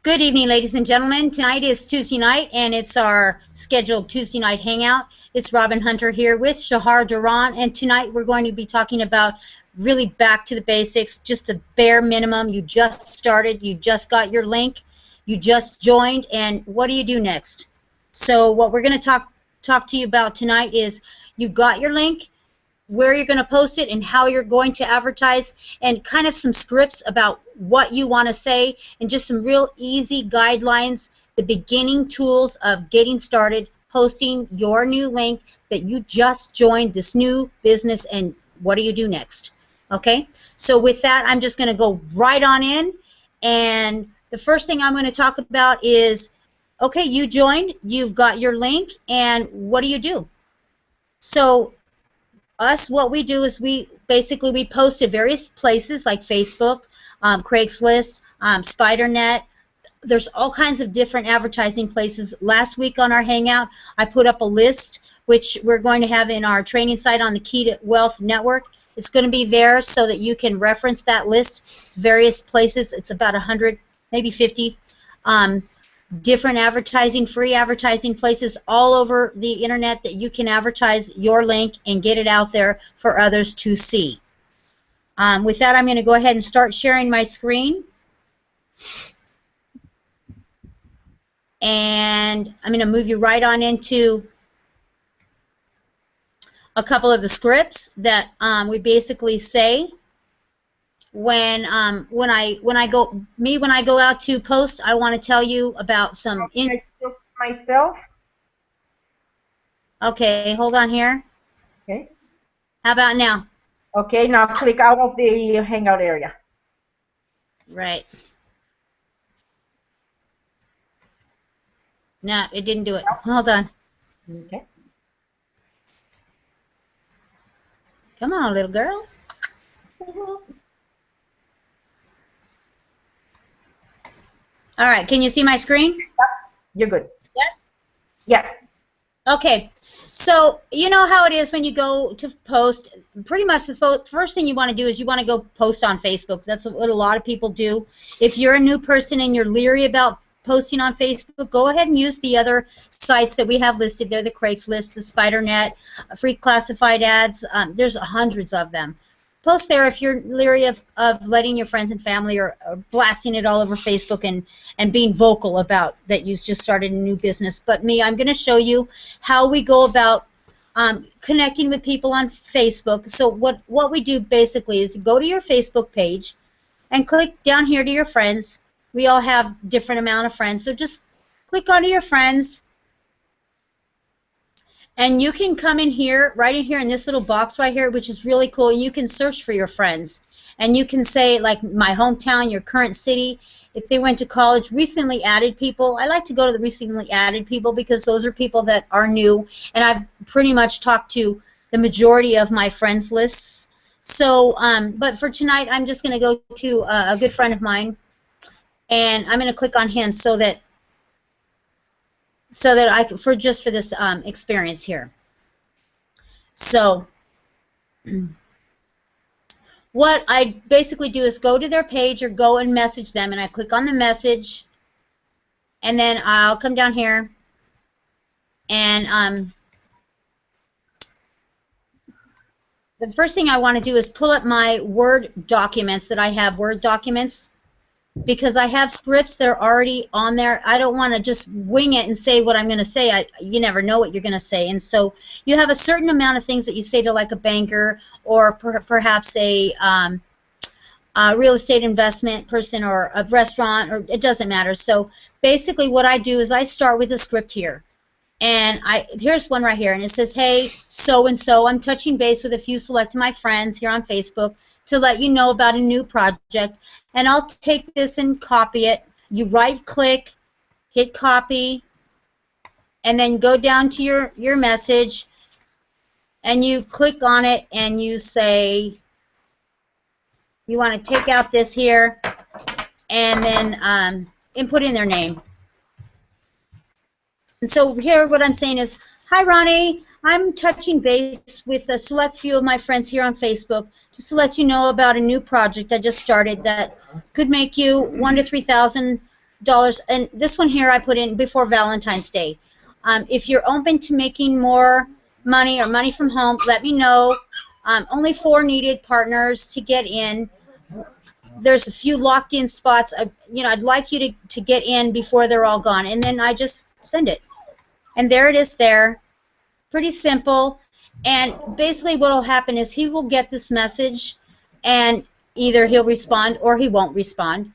Good evening, ladies and gentlemen. Tonight is Tuesday night, and it's our scheduled Tuesday night hangout. It's Robin Hunter here with Shahar Duran, and tonight we're going to be talking about really back to the basics, just the bare minimum. You just started, you just got your link, you just joined, and what do you do next? So what we're going to talk to you about tonight is you got your link, where you're going to post it and how you're going to advertise, and kind of some scripts about what you want to say, and just some real easy guidelines, the beginning tools of getting started, posting your new link that you just joined this new business, and what do you do next? Okay, so with that, I'm just going to go right on in, and the first thing I'm going to talk about is, okay, you joined, you've got your link, and what do you do? So what we do is we post at various places like Facebook, Craigslist, SpiderNet. There's all kinds of different advertising places. Last week on our Hangout, I put up a list, which we're going to have in our training site on the Key to Wealth Network. It's going to be there so that you can reference that list. It's various places. It's about 100, maybe 50. Different advertising, free advertising places all over the internet that you can advertise your link and get it out there for others to see. With that, I'm going to go ahead and start sharing my screen. And I'm going to move you right on into a couple of the scripts that we basically say when I go out to post. I want to tell you about some myself. Okay, hold on here. Okay. How about now? Okay, now click out of the Hangout area. Right. No, it didn't do it. Hold on. Okay. Come on, little girl. All right, can you see my screen? Yep. You're good. Yes? Yeah. Okay, so you know how it is when you go to post, pretty much the first thing you want to do is you want to go post on Facebook. That's what a lot of people do. If you're a new person and you're leery about posting on Facebook, go ahead and use the other sites that we have listed there, the Craigslist, the SpiderNet, free classified ads. There's hundreds of them. Post there if you're leery of letting your friends and family or blasting it all over Facebook and being vocal about that you just started a new business. But me, I'm going to show you how we go about connecting with people on Facebook. So what we do basically is go to your Facebook page and click down here to your friends. We all have different amount of friends, so just click onto your friends. And you can come in here, right in here in this little box right here, which is really cool. You can search for your friends. And you can say, like, my hometown, your current city. If they went to college, recently added people. I like to go to the recently added people because those are people that are new. And I've pretty much talked to the majority of my friends lists. So, but for tonight, I'm just going to go to a good friend of mine. And I'm going to click on him so that for this experience here. So what I basically do is go to their page or go and message them, and I click on the message, and then I'll come down here and the first thing I want to do is pull up my Word documents that I have, Word documents, because I have scripts that are already on there. I don't want to just wing it and say what I'm going to say. You never know what you're going to say. And so you have a certain amount of things that you say to, like, a banker or perhaps a real estate investment person or a restaurant, or it doesn't matter. So basically what I do is I start with a script here. And here's one right here, and it says, hey, so-and-so, I'm touching base with a few select of my friends here on Facebook to let you know about a new project. And I'll take this and copy it. You right-click, hit copy, and then go down to your message, and you click on it, and you say you want to take out this here, and then input in their name. And so here what I'm saying is, hi, Ronnie. I'm touching base with a select few of my friends here on Facebook just to let you know about a new project I just started that could make you $1,000 to $3,000 and this one here I put in before Valentine's Day. If you're open to making more money or money from home, let me know. Only 4 needed partners to get in. There's a few locked in spots. I'd like you to get in before they're all gone, and then I just send it. And there it is there. Pretty simple. And basically what will happen is he will get this message, and either he'll respond or he won't respond.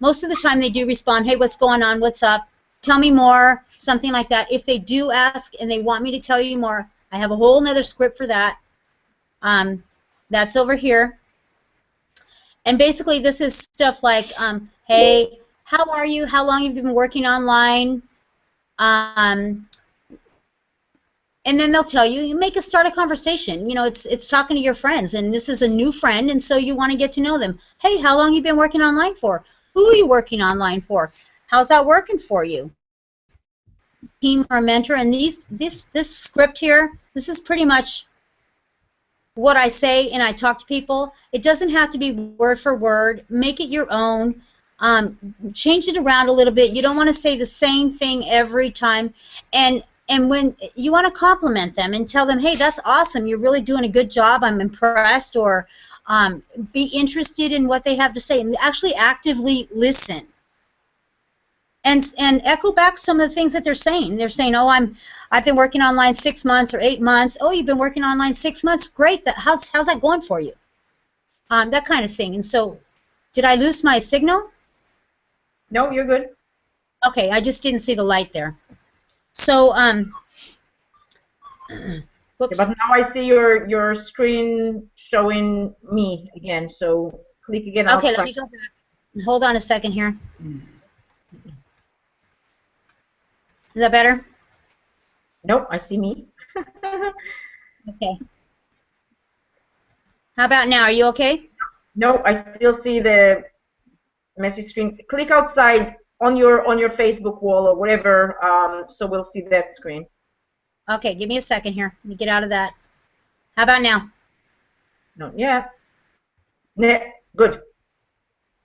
Most of the time they do respond, hey, what's going on, what's up, tell me more, something like that. If they do ask and they want me to tell you more, I have a whole nother script for that. That's over here. And basically this is stuff like, hey, how are you, how long have you been working online? And then they'll tell you, start a conversation. It's talking to your friends, and this is a new friend, and so you want to get to know them. Hey, how long have you been working online for? Who are you working online for? How's that working for you? Team or mentor, and this script here, this is pretty much what I say, and I talk to people. It doesn't have to be word for word. Make it your own. Change it around a little bit. You don't want to say the same thing every time, and when you want to compliment them and tell them, hey, that's awesome, you're really doing a good job, I'm impressed, or be interested in what they have to say, and actually actively listen. And echo back some of the things that they're saying. They're saying, oh, I've been working online 6 months or 8 months. Oh, you've been working online 6 months? Great. How's that going for you? That kind of thing. And so, did I lose my signal? No, you're good. Okay, I just didn't see the light there. So, whoops. But now I see your screen showing me again. So click again. Okay, let me go back. Hold on a second here. Is that better? Nope, I see me. Okay. How about now? Are you okay? No, I still see the messy screen. Click outside on your Facebook wall or whatever, so we'll see that screen. Okay, give me a second here. Let me get out of that. How about now? Not yet. Good.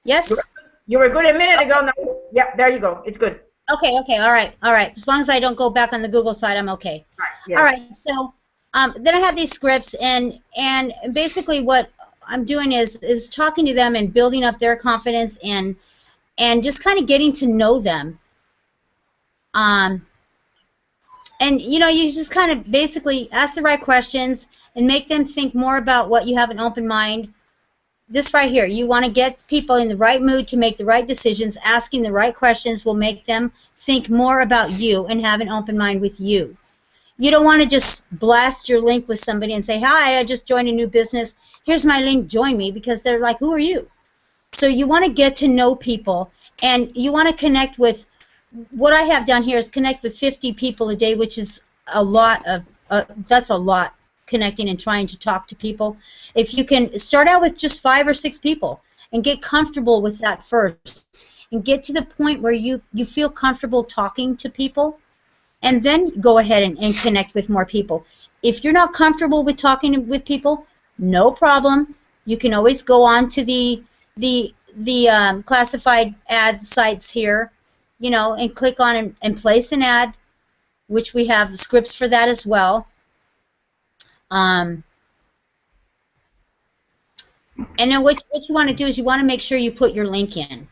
Yes? You were good a minute ago. Now, yeah, there you go. It's good. Okay, all right. As long as I don't go back on the Google side, I'm okay. Right, yeah. All right, so then I have these scripts, and basically what I'm doing is talking to them and building up their confidence and just kind of getting to know them. And you just kind of basically ask the right questions and make them think more about what you have an open mind. This right here, you want to get people in the right mood to make the right decisions. Asking the right questions will make them think more about you and have an open mind with you. You don't want to just blast your link with somebody and say, hi, I just joined a new business. Here's my link, join me, because they're like, who are you? So you want to get to know people, and you want to connect with, what I have down here is connect with 50 people a day, which is a lot of, that's a lot, connecting and trying to talk to people. If you can start out with just 5 or 6 people and get comfortable with that first and get to the point where you feel comfortable talking to people, and then go ahead and connect with more people. If you're not comfortable with talking with people, no problem. You can always go on to the classified ad sites here, and click on and place an ad, which we have scripts for that as well. And then what you want to do is you want to make sure you put your link in.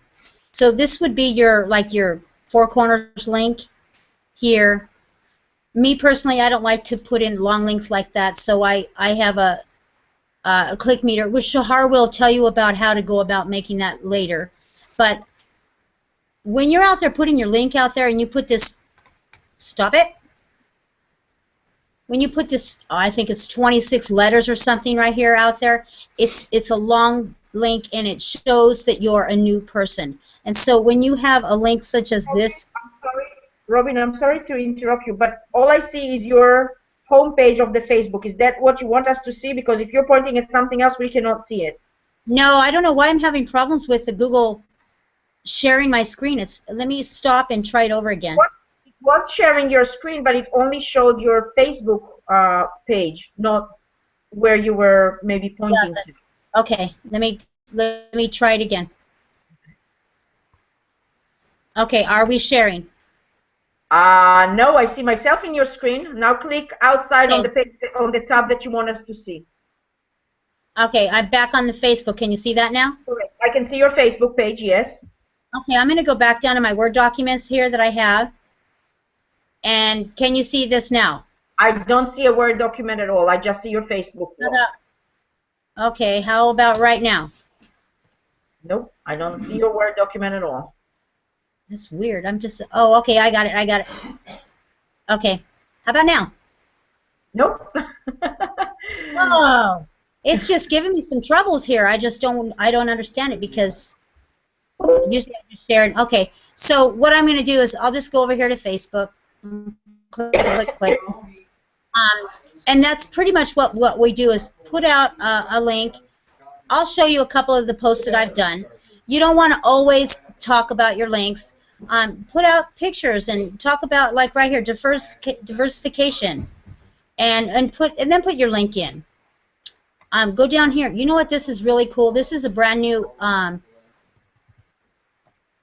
So this would be your 4 corners link here. Me personally, I don't like to put in long links like that, so I have a click meter, which Shahar will tell you about how to go about making that later. But when you're out there putting your link out there and you put this, stop it. When you put this, I think it's 26 letters or something right here out there, it's a long link, and it shows that you're a new person. And so when you have a link such as this, I'm sorry, Robin, I'm sorry to interrupt you, but all I see is your homepage of the Facebook. Is that what you want us to see? Because if you're pointing at something else, we cannot see it. No, I don't know why I'm having problems with the Google sharing my screen. Let me stop and try it over again. It was sharing your screen, but it only showed your Facebook page, not where you were maybe pointing to. Okay, let me try it again. Okay, are we sharing? No, I see myself in your screen. Now click outside on Okay. the page, on the tab that you want us to see. Okay, I'm back on the Facebook. Can you see that now? Correct. I can see your Facebook page, yes. Okay, I'm going to go back down to my Word documents here that I have. And can you see this now? I don't see a Word document at all. I just see your Facebook wall. Okay, how about right now? Nope, I don't see your Word document at all. That's weird. I'm just, oh, okay, I got it, I got it. Okay, how about now? Nope. Oh, it's just giving me some troubles here. I don't understand it because usually I just share it. Okay, so what I'm going to do is I'll just go over here to Facebook. Click, click, click. And that's pretty much what we do is put out a link. I'll show you a couple of the posts that I've done. You don't want to always talk about your links. Put out pictures and talk about, like right here, diversification, and then put your link in. Go down here. You know what? This is really cool. This is a brand new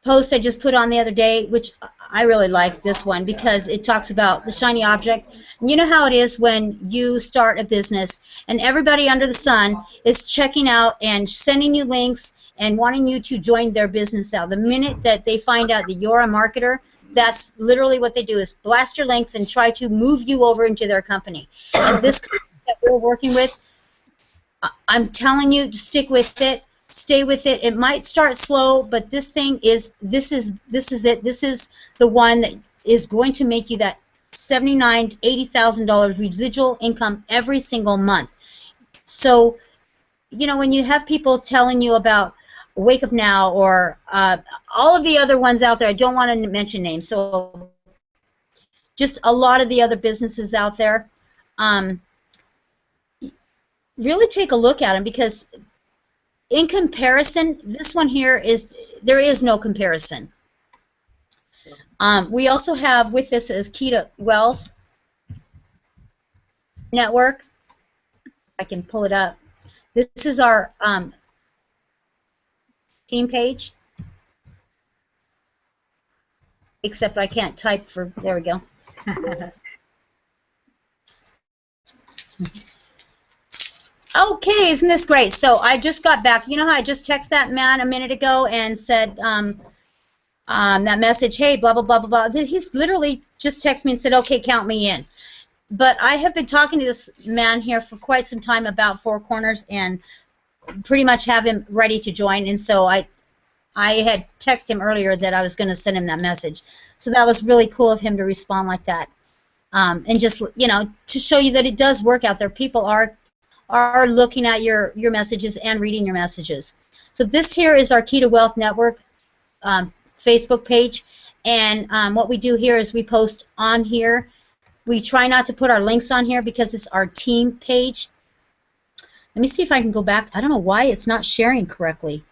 post I just put on the other day, which I really like this one because it talks about the shiny object. And you know how it is when you start a business and everybody under the sun is checking out and sending you links and wanting you to join their business out. The minute that they find out that you're a marketer, that's literally what they do is blast your links and try to move you over into their company. And this company that we're working with, I'm telling you to stick with it. Stay with it. It might start slow, but this is it. This is the one that is going to make you that $79,000 to $80,000 residual income every single month. So, you know, when you have people telling you about Wake Up Now or all of the other ones out there, I don't want to mention names. So, just a lot of the other businesses out there. Really take a look at them because in comparison, this one here there is no comparison. We also have with this is Key to Wealth Network. I can pull it up. This is our team page, except I can't type for, there we go. Okay, isn't this great? So I just got back. You know how I just texted that man a minute ago and said that message, hey, blah, blah, blah, blah, blah. He's literally just texted me and said, okay, count me in. But I have been talking to this man here for quite some time about Four Corners and pretty much have him ready to join. And so I had texted him earlier that I was going to send him that message. So that was really cool of him to respond like that. And just, you know, to show you that it does work out there. People are looking at your messages and reading your messages. So this here is our Key to Wealth Network Facebook page, and what we do here is we post on here. We try not to put our links on here because it's our team page. Let me see if I can go back. I don't know why it's not sharing correctly.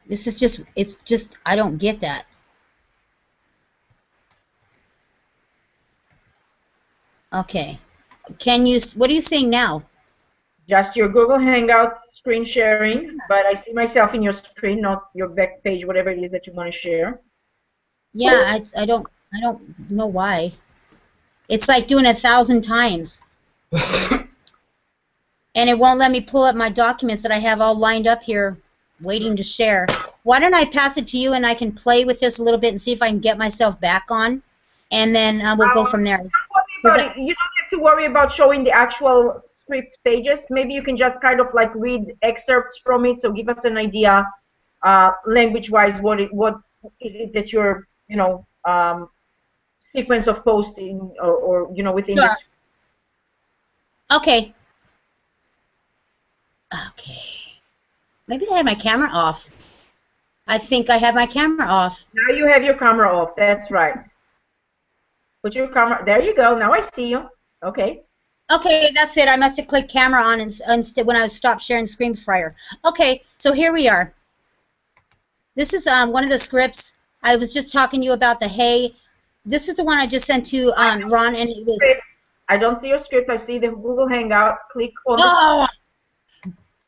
This is just, it's just, I don't get that. Okay. Can you, what are you seeing now? Just your Google Hangout screen sharing, but I see myself in your screen, not your back page, whatever it is that you want to share. Yeah, I don't know why. It's like doing 1,000 times. And it won't let me pull up my documents that I have all lined up here waiting to share. Why don't I pass it to you and I can play with this a little bit and see if I can get myself back on, and then we'll go from there. You don't have to worry about showing the actual script pages. Maybe you can just kind of like read excerpts from it, so give us an idea, language-wise, what is it that you're, you know, sequence of posting or you know, within this. Okay. Okay. Maybe I have my camera off. I think I have my camera off. Now you have your camera off. That's right. Put your camera. There you go. Now I see you. Okay. Okay, that's it. I must have clicked camera on instead when I was stopped sharing screen fryer. Okay, so here we are. This is one of the scripts. I was just talking to you about the hay. This is the one I just sent to Ron, and it was. I don't see your script. I see the Google Hangout. Click on. Oh.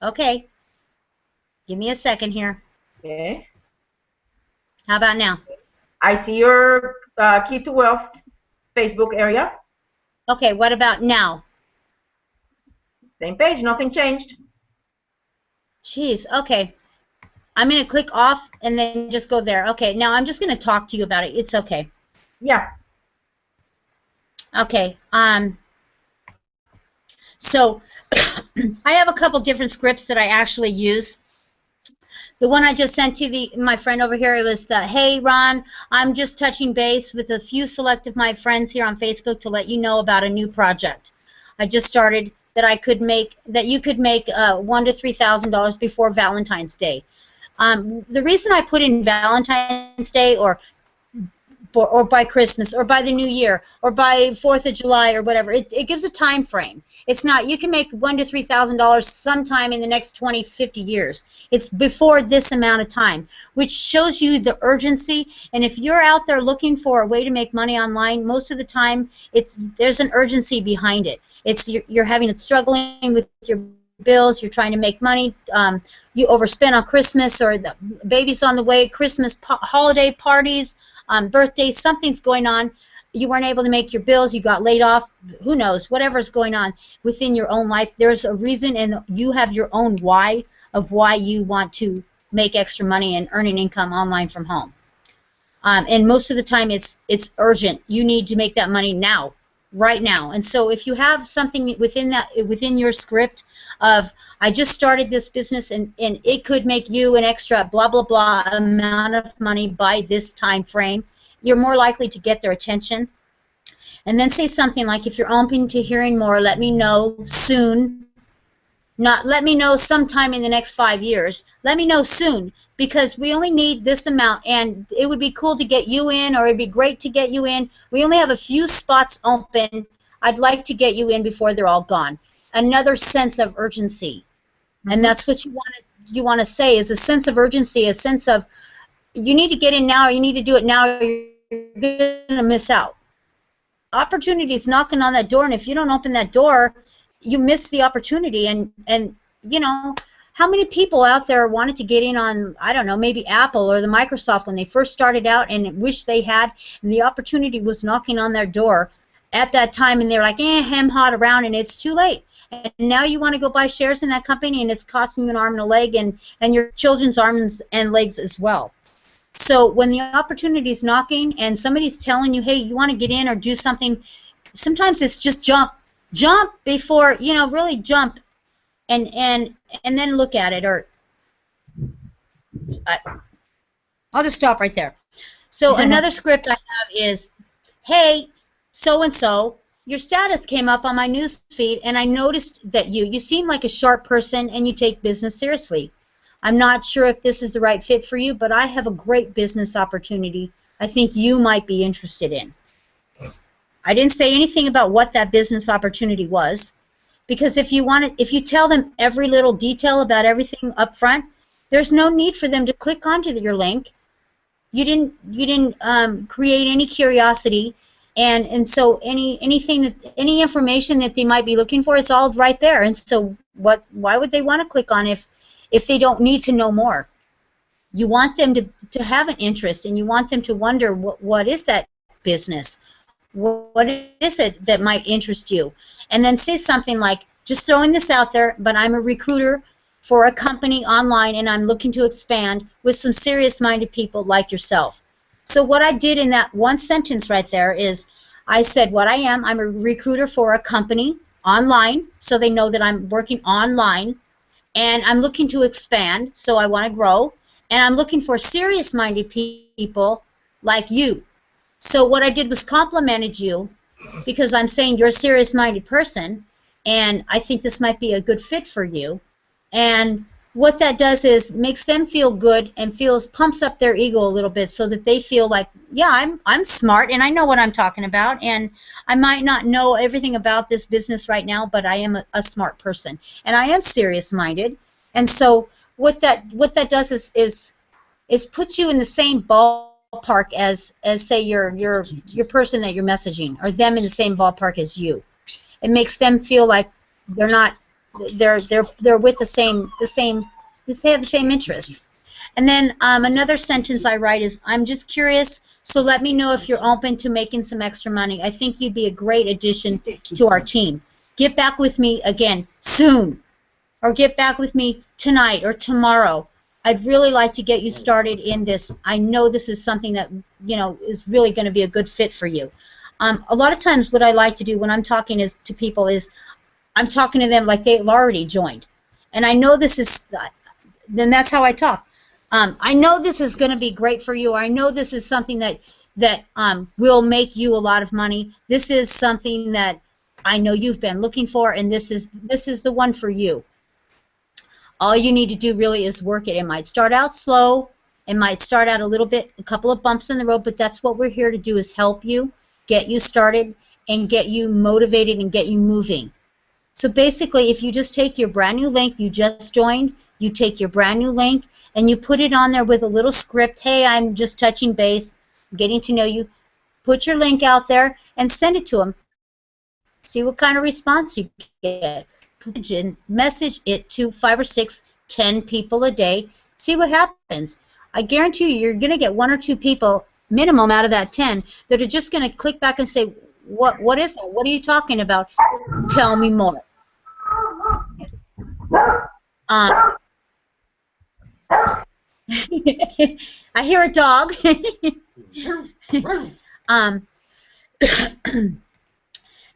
Okay. Give me a second here. Okay. How about now? I see your Key to Wealth Facebook area. Okay, what about now? Same page, nothing changed. Jeez, okay. I'm going to click off and then just go there. Okay, now I'm just going to talk to you about it. It's okay. Yeah. Okay, so I have a couple different scripts that I actually use. The one I just sent to my friend over here, it was the, hey Ron, I'm just touching base with a few select of my friends here on Facebook to let you know about a new project. I just started that you could make $1,000 to $3,000 before Valentine's Day. The reason I put in Valentine's Day or by Christmas or by the New Year or by 4th of July or whatever, it gives a time frame. It's not, you can make $1,000 to $3,000 sometime in the next 20, 50 years. It's before this amount of time, which shows you the urgency. And if you're out there looking for a way to make money online, most of the time there's an urgency behind it. You're struggling with your bills, you're trying to make money, you overspend on Christmas, or the baby's on the way, Christmas holiday parties, birthdays, something's going on, you weren't able to make your bills, you got laid off, who knows, whatever's going on within your own life, there's a reason, and you have your own why of why you want to make extra money and earn an income online from home. And most of the time it's urgent. You need to make that money now, right now. And so if you have something within your script of, I just started this business and it could make you an extra blah blah blah amount of money by this time frame, you're more likely to get their attention. And then say something like, if you're open to hearing more, let me know soon. Not let me know sometime in the next 5 years. Let me know soon, because we only need this amount, and it would be cool to get you in, or it'd be great to get you in. We only have a few spots open. I'd like to get you in before they're all gone. Another sense of urgency. And that's what you want to say, is a sense of urgency, a sense of, you need to get in now, or you need to do it now, or you're going to miss out. Opportunity is knocking on that door, and if you don't open that door, you miss the opportunity. And you know, how many people out there wanted to get in on, I don't know, maybe Apple or the Microsoft when they first started out and wish they had, and the opportunity was knocking on their door at that time, and they're like, hem hot around, and it's too late. And now you want to go buy shares in that company, and it's costing you an arm and a leg, and your children's arms and legs as well. So when the opportunity is knocking and somebody's telling you, hey, you want to get in or do something, sometimes it's just jump before, you know, really jump, and then look at it. Or I'll just stop right there. So another script I have is, hey, so-and-so, your status came up on my news feed, and I noticed that you seem like a sharp person and you take business seriously. I'm not sure if this is the right fit for you, but I have a great business opportunity I think you might be interested in. I didn't say anything about what that business opportunity was, because if you tell them every little detail about everything up front, there's no need for them to click onto your link. You didn't create any curiosity, and so any information that they might be looking for, it's all right there. And so why would they want to click on if they don't need to know more? You want them to have an interest, and you want them to wonder, what is that business? What is it that might interest you? And then say something like, just throwing this out there, but I'm a recruiter for a company online, and I'm looking to expand with some serious-minded people like yourself. So what I did in that one sentence right there is, I said what I am. I'm a recruiter for a company online, so they know that I'm working online, and I'm looking to expand, so I want to grow, and I'm looking for serious-minded people like you. So what I did was complimented you, because I'm saying you're a serious-minded person, and I think this might be a good fit for you. And what that does is makes them feel good and pumps up their ego a little bit, so that they feel like, yeah, I'm smart and I know what I'm talking about, and I might not know everything about this business right now, but I am a smart person and I am serious-minded. And so what that does is puts you in the same ballpark as say your person that you're messaging, or them in the same ballpark as you. It makes them feel like they're with they have the same interests. And then another sentence I write is, I'm just curious, so let me know if you're open to making some extra money. I think you'd be a great addition to our team. Get back with me again soon, or get back with me tonight or tomorrow. I'd really like to get you started in this. I know this is something that, you know, is really going to be a good fit for you. A lot of times what I like to do when I'm talking to people is I'm talking to them like they've already joined. And I know this is, then that's how I talk. I know this is going to be great for you. I know this is something that will make you a lot of money. This is something that I know you've been looking for, and this is the one for you. All you need to do really is work it. It might start out slow. It might start out a little bit, a couple of bumps in the road, but that's what we're here to do, is help you, get you started, and get you motivated and get you moving. So basically, if you just take your brand new link, you just joined, you take your brand new link, and you put it on there with a little script. Hey, I'm just touching base, getting to know you. Put your link out there and send it to them. See what kind of response you get. Message it to 5 or 6, 10 people a day. See what happens. I guarantee you're going to get 1 or 2 people minimum out of that 10 that are just going to click back and say, what is that? What are you talking about? Tell me more. I hear a dog.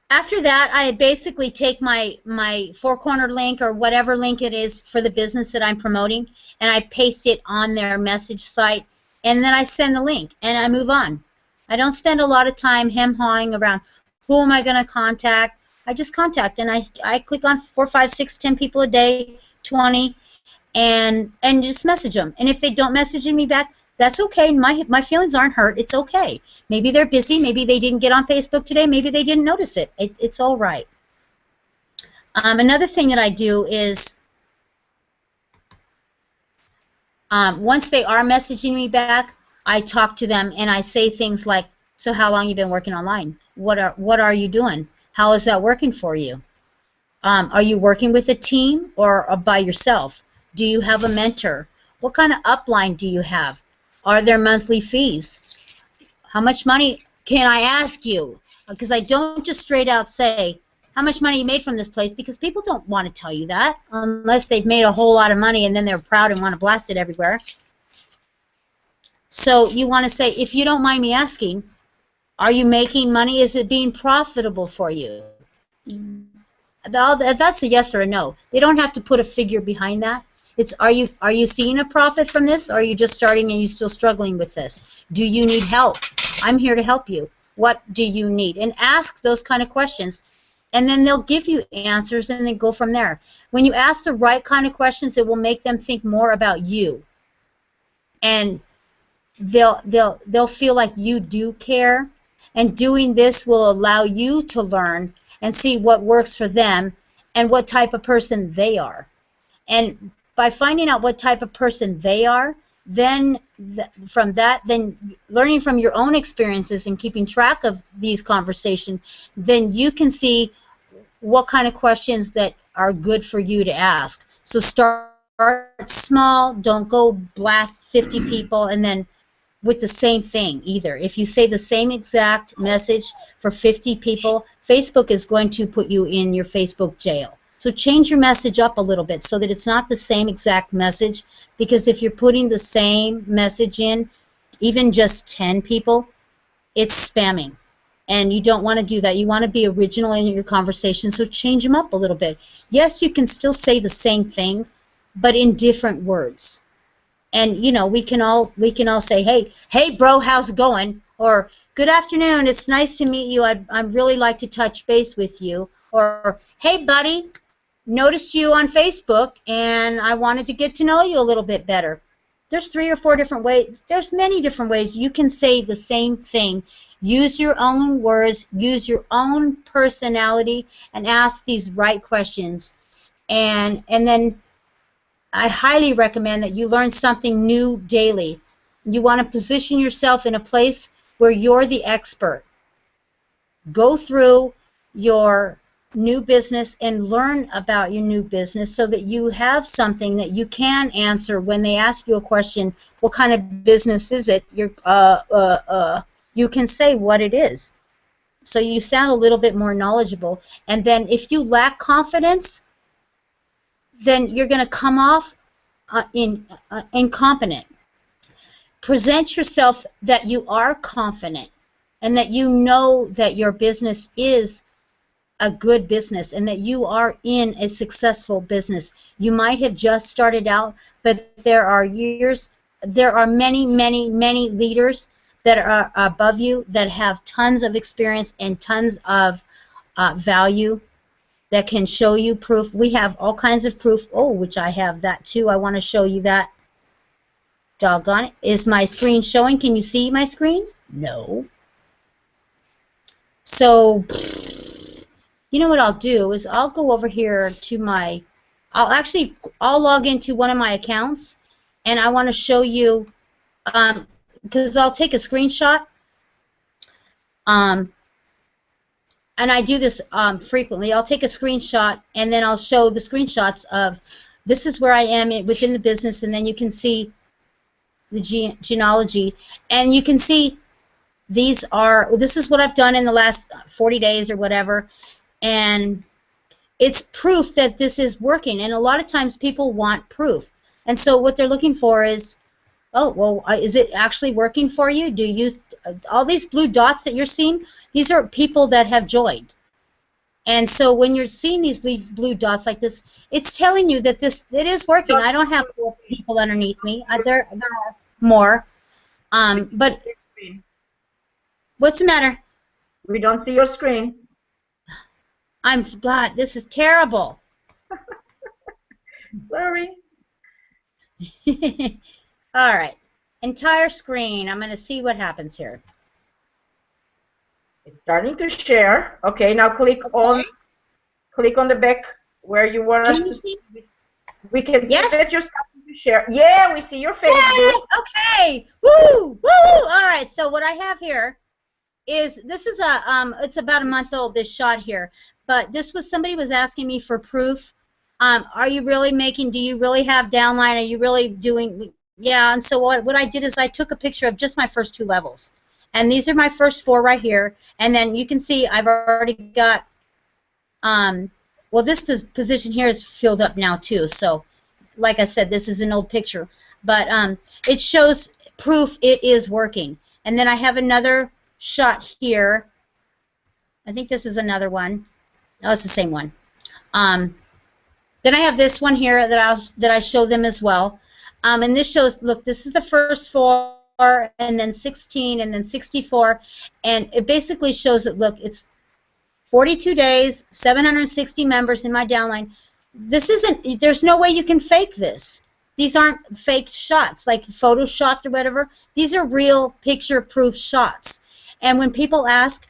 After that, I basically take my 4-corner link or whatever link it is for the business that I'm promoting, and I paste it on their message site, and then I send the link, and I move on. I don't spend a lot of time hem-hawing around who am I going to contact. I just contact, and I click on 4, 5, 6, 10 people a day, 20, and just message them. And if they don't message me back, that's okay. My feelings aren't hurt. It's okay. Maybe they're busy. Maybe they didn't get on Facebook today. Maybe they didn't notice it. It's all right. Another thing that I do is once they are messaging me back, I talk to them and I say things like, so how long you been working online? What are you doing? How is that working for you? Are you working with a team or by yourself? Do you have a mentor? What kind of upline do you have? Are there monthly fees? How much money can I ask you? Because I don't just straight out say, how much money you made from this place, because people don't want to tell you that unless they've made a whole lot of money and then they're proud and want to blast it everywhere. So you want to say, if you don't mind me asking, are you making money? Is it being profitable for you? That's a yes or a no. They don't have to put a figure behind that. It's, are you seeing a profit from this, or are you just starting and you're still struggling with this? Do you need help? I'm here to help you. What do you need? And ask those kind of questions, and then they'll give you answers, and then go from there. When you ask the right kind of questions, it will make them think more about you, and they'll feel like you do care. And doing this will allow you to learn and see what works for them and what type of person they are. And by finding out what type of person they are, then from that, then learning from your own experiences and keeping track of these conversations, then you can see what kind of questions that are good for you to ask. So start small. Don't go blast 50 people and then with the same thing either. If you say the same exact message for 50 people, Facebook is going to put you in your Facebook jail. So change your message up a little bit so that it's not the same exact message, because if you're putting the same message in, even just 10 people, it's spamming. And you don't want to do that. You want to be original in your conversation, so change them up a little bit. Yes, you can still say the same thing, but in different words. And you know, we can all say, hey bro, how's it going? Or good afternoon, it's nice to meet you. I'd really like to touch base with you. Or hey buddy, noticed you on Facebook and I wanted to get to know you a little bit better. There's 3 or 4 different ways. There's many different ways you can say the same thing. Use your own words, use your own personality, and ask these right questions. And then I highly recommend that you learn something new daily. You want to position yourself in a place where you're the expert. Go through your new business and learn about your new business so that you have something that you can answer when they ask you a question. What kind of business is it? You can say what it is. So you sound a little bit more knowledgeable. And then if you lack confidence, then you're going to come off incompetent. Present yourself that you are confident and that you know that your business is a good business and that you are in a successful business. You might have just started out, but there are many, many, many leaders that are above you that have tons of experience and tons of value that can show you proof. We have all kinds of proof. Oh, which I have that too. I want to show you that. Doggone it. Is my screen showing? Can you see my screen? No. So, you know what I'll do is I'll go over here to my, I'll log into one of my accounts, and I want to show you, because I'll take a screenshot, and I do this frequently. I'll take a screenshot, and then I'll show the screenshots of, this is where I am within the business, and then you can see the genealogy, and you can see this is what I've done in the last 40 days or whatever, and it's proof that this is working. And a lot of times people want proof, and so what they're looking for is, oh, well, is it actually working for you? Do you, all these blue dots that you're seeing, these are people that have joined. And so when you're seeing these blue dots like this, it's telling you that it is working. I don't have 4 people underneath me. There are more. But what's the matter? We don't see your screen. God, this is terrible. Sorry. All right. Entire screen. I'm going to see what happens here. It's starting to share. Okay, now click on the back where you want us to see. We can see that you're starting to share. Yeah, we see your face. Yay! Okay. Woo! Woo! All right. So what I have here is, this is it's about a month old, this shot here. But this was, somebody was asking me for proof. Are you really making, do you really have downline? Are you really doing, yeah. And so what I did is I took a picture of just my first 2 levels. And these are my first 4 right here. And then you can see I've already got, well, this position here is filled up now too. So like I said, this is an old picture. But it shows proof it is working. And then I have another shot here. I think this is another one. Oh, it's the same one. Then I have this one here that I show them as well. And this shows, look, this is the first 4, and then 16, and then 64, and it basically shows that, look, it's 42 days, 760 members in my downline. This isn't, there's no way you can fake this. These aren't fake shots, like photoshopped or whatever. These are real picture-proof shots. And when people ask,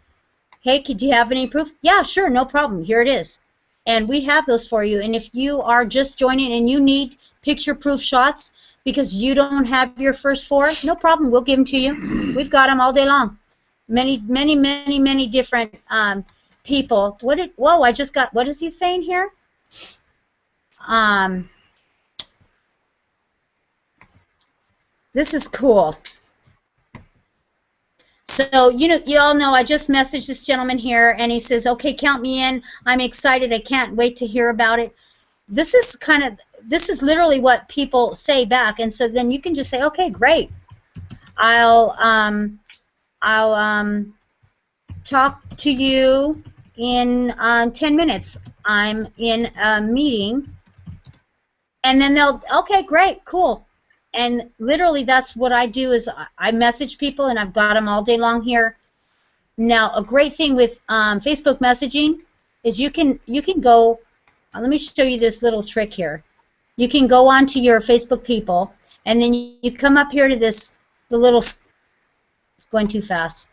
hey, could you have any proof? Yeah, sure, no problem. Here it is. And we have those for you. And if you are just joining and you need picture-proof shots because you don't have your first 4, no problem. We'll give them to you. We've got them all day long. Many, many, many, many different people. Whoa, I just got, what is he saying here? This is cool. So, you all know I just messaged this gentleman here, and he says, okay, count me in. I'm excited. I can't wait to hear about it. This is literally what people say back, and so then you can just say, okay, great. I'll talk to you in 10 minutes. I'm in a meeting. And then they'll, okay, great, cool. And literally that's what I do, is I message people, and I've got them all day long here. Now, a great thing with Facebook messaging is you can go, let me show you this little trick here. You can go onto your Facebook people, and then you come up here to this, the little, it's going too fast.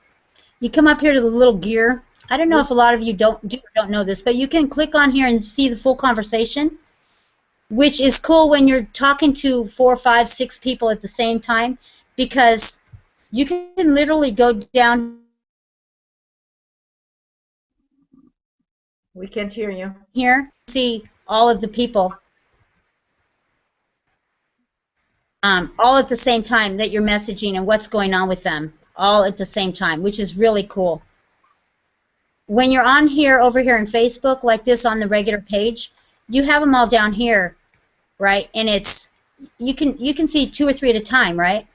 You come up here to the little gear. I don't know if a lot of you don't know this, but you can click on here and see the full conversation, which is cool when you're talking to 4, 5, 6 people at the same time, because you can literally go down We can't hear you. Here, see all of the people all at the same time that you're messaging and what's going on with them, all at the same time, which is really cool. When you're on here, over here in Facebook, like this on the regular page, you have them all down here, right? And it's you can see 2 or 3 at a time, right?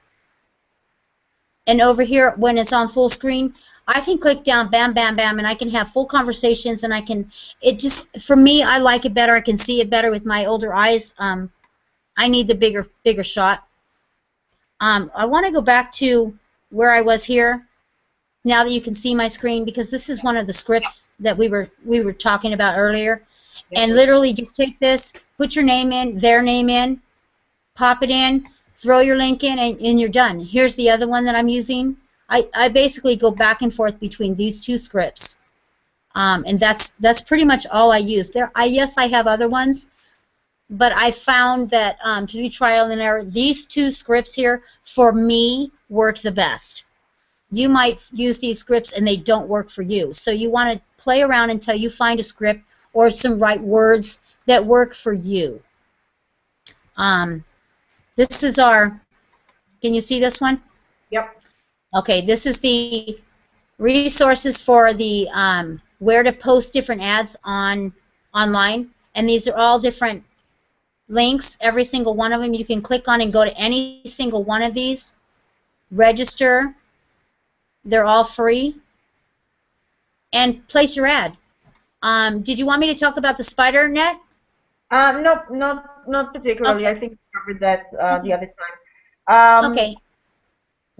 And over here, when it's on full screen, I can click down, bam, bam, bam, and I can have full conversations, and I can, it just, for me, I like it better. I can see it better with my older eyes. I need the bigger shot. I want to go back to where I was here, now that you can see my screen, because this is one of the scripts that we were talking about earlier. And literally just take this, put your name in, their name in, pop it in, throw your link in, and you're done. Here's the other one that I'm using. I basically go back and forth between these 2 scripts, and that's pretty much all I use. Yes, I have other ones, but I found that to do trial and error, these 2 scripts here for me work the best. You might use these scripts and they don't work for you, so you want to play around until you find a script or some right words that work for you. This is our, can you see this one? Yep. Okay, this is the resources for the where to post different ads online, and these are all different links. Every single one of them you can click on and go to any single one of these, register, they're all free, and place your ad. Did you want me to talk about the spider net? No, not particularly. Okay. I think we covered that the other time. Okay.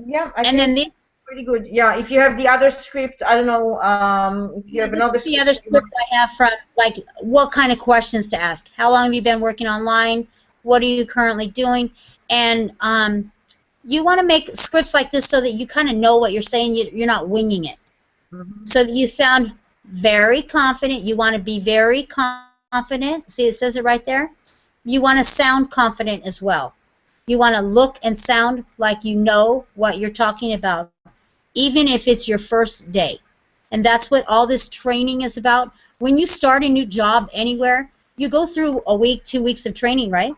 Yeah, I and think then this, pretty good. Yeah, if you have the other script, I don't know, if you have this another is the other script. script I have from, like, what kind of questions to ask. How long have you been working online? What are you currently doing? And you want to make scripts like this so that you kind of know what you're saying. You're not winging it. Mm-hmm. So that you sound very confident. You want to be very confident. See, it says it right there. You want to sound confident as well. You want to look and sound like you know what you're talking about, even if it's your first day. And that's what all this training is about. When you start a new job anywhere, you go through a week, 2 weeks of training, right?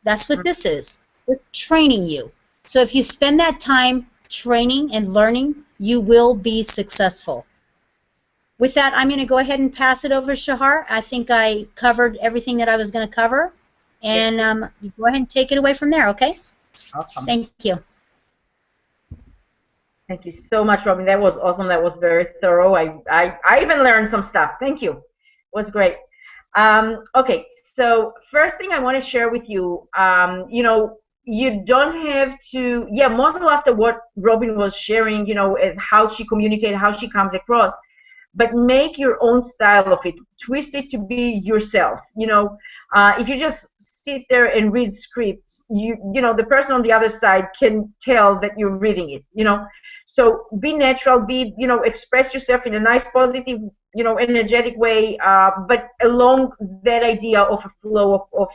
That's what this is. We're training you. So if you spend that time training and learning, you will be successful. With that, I'm going to go ahead and pass it over to Shahar. I think I covered everything that I was going to cover. And go ahead and take it away from there, okay? Awesome. Thank you. Thank you so much, Robin. That was awesome. That was very thorough. I even learned some stuff. Thank you. It was great. Okay, so first thing I want to share with you, you know, you don't have to, yeah, model after what Robin was sharing, you know, as how she communicates, how she comes across, but make your own style of it. Twist it to be yourself. You know, if you just sit there and read scripts, you know, the person on the other side can tell that you're reading it, you know. So be natural, be, you know, express yourself in a nice, positive, you know, energetic way, but along that idea of a flow of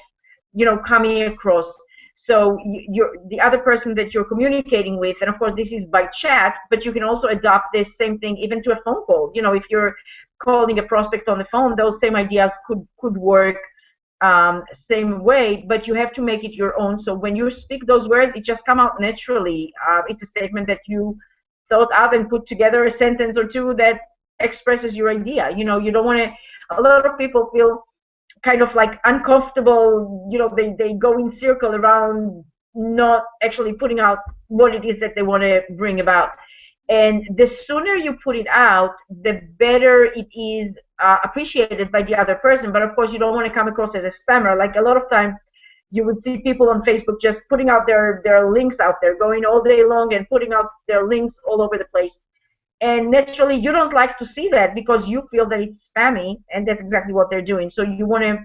you know, coming across. So you're the other person that you're communicating with, and of course this is by chat, but you can also adopt this same thing even to a phone call. You know, if you're calling a prospect on the phone, those same ideas could work same way, but you have to make it your own. So when you speak those words, it just come out naturally. It's a statement that you thought of and put together a sentence or two that expresses your idea. You know, you don't want to, a lot of people feel kind of like uncomfortable, you know, they go in circle around not actually putting out what it is that they want to bring about. And the sooner you put it out, the better it is appreciated by the other person. But of course, you don't want to come across as a spammer. Like a lot of time, you would see people on Facebook just putting out their links out there, going all day long and putting out their links all over the place. And naturally, you don't like to see that because you feel that it's spammy, and that's exactly what they're doing. So you want to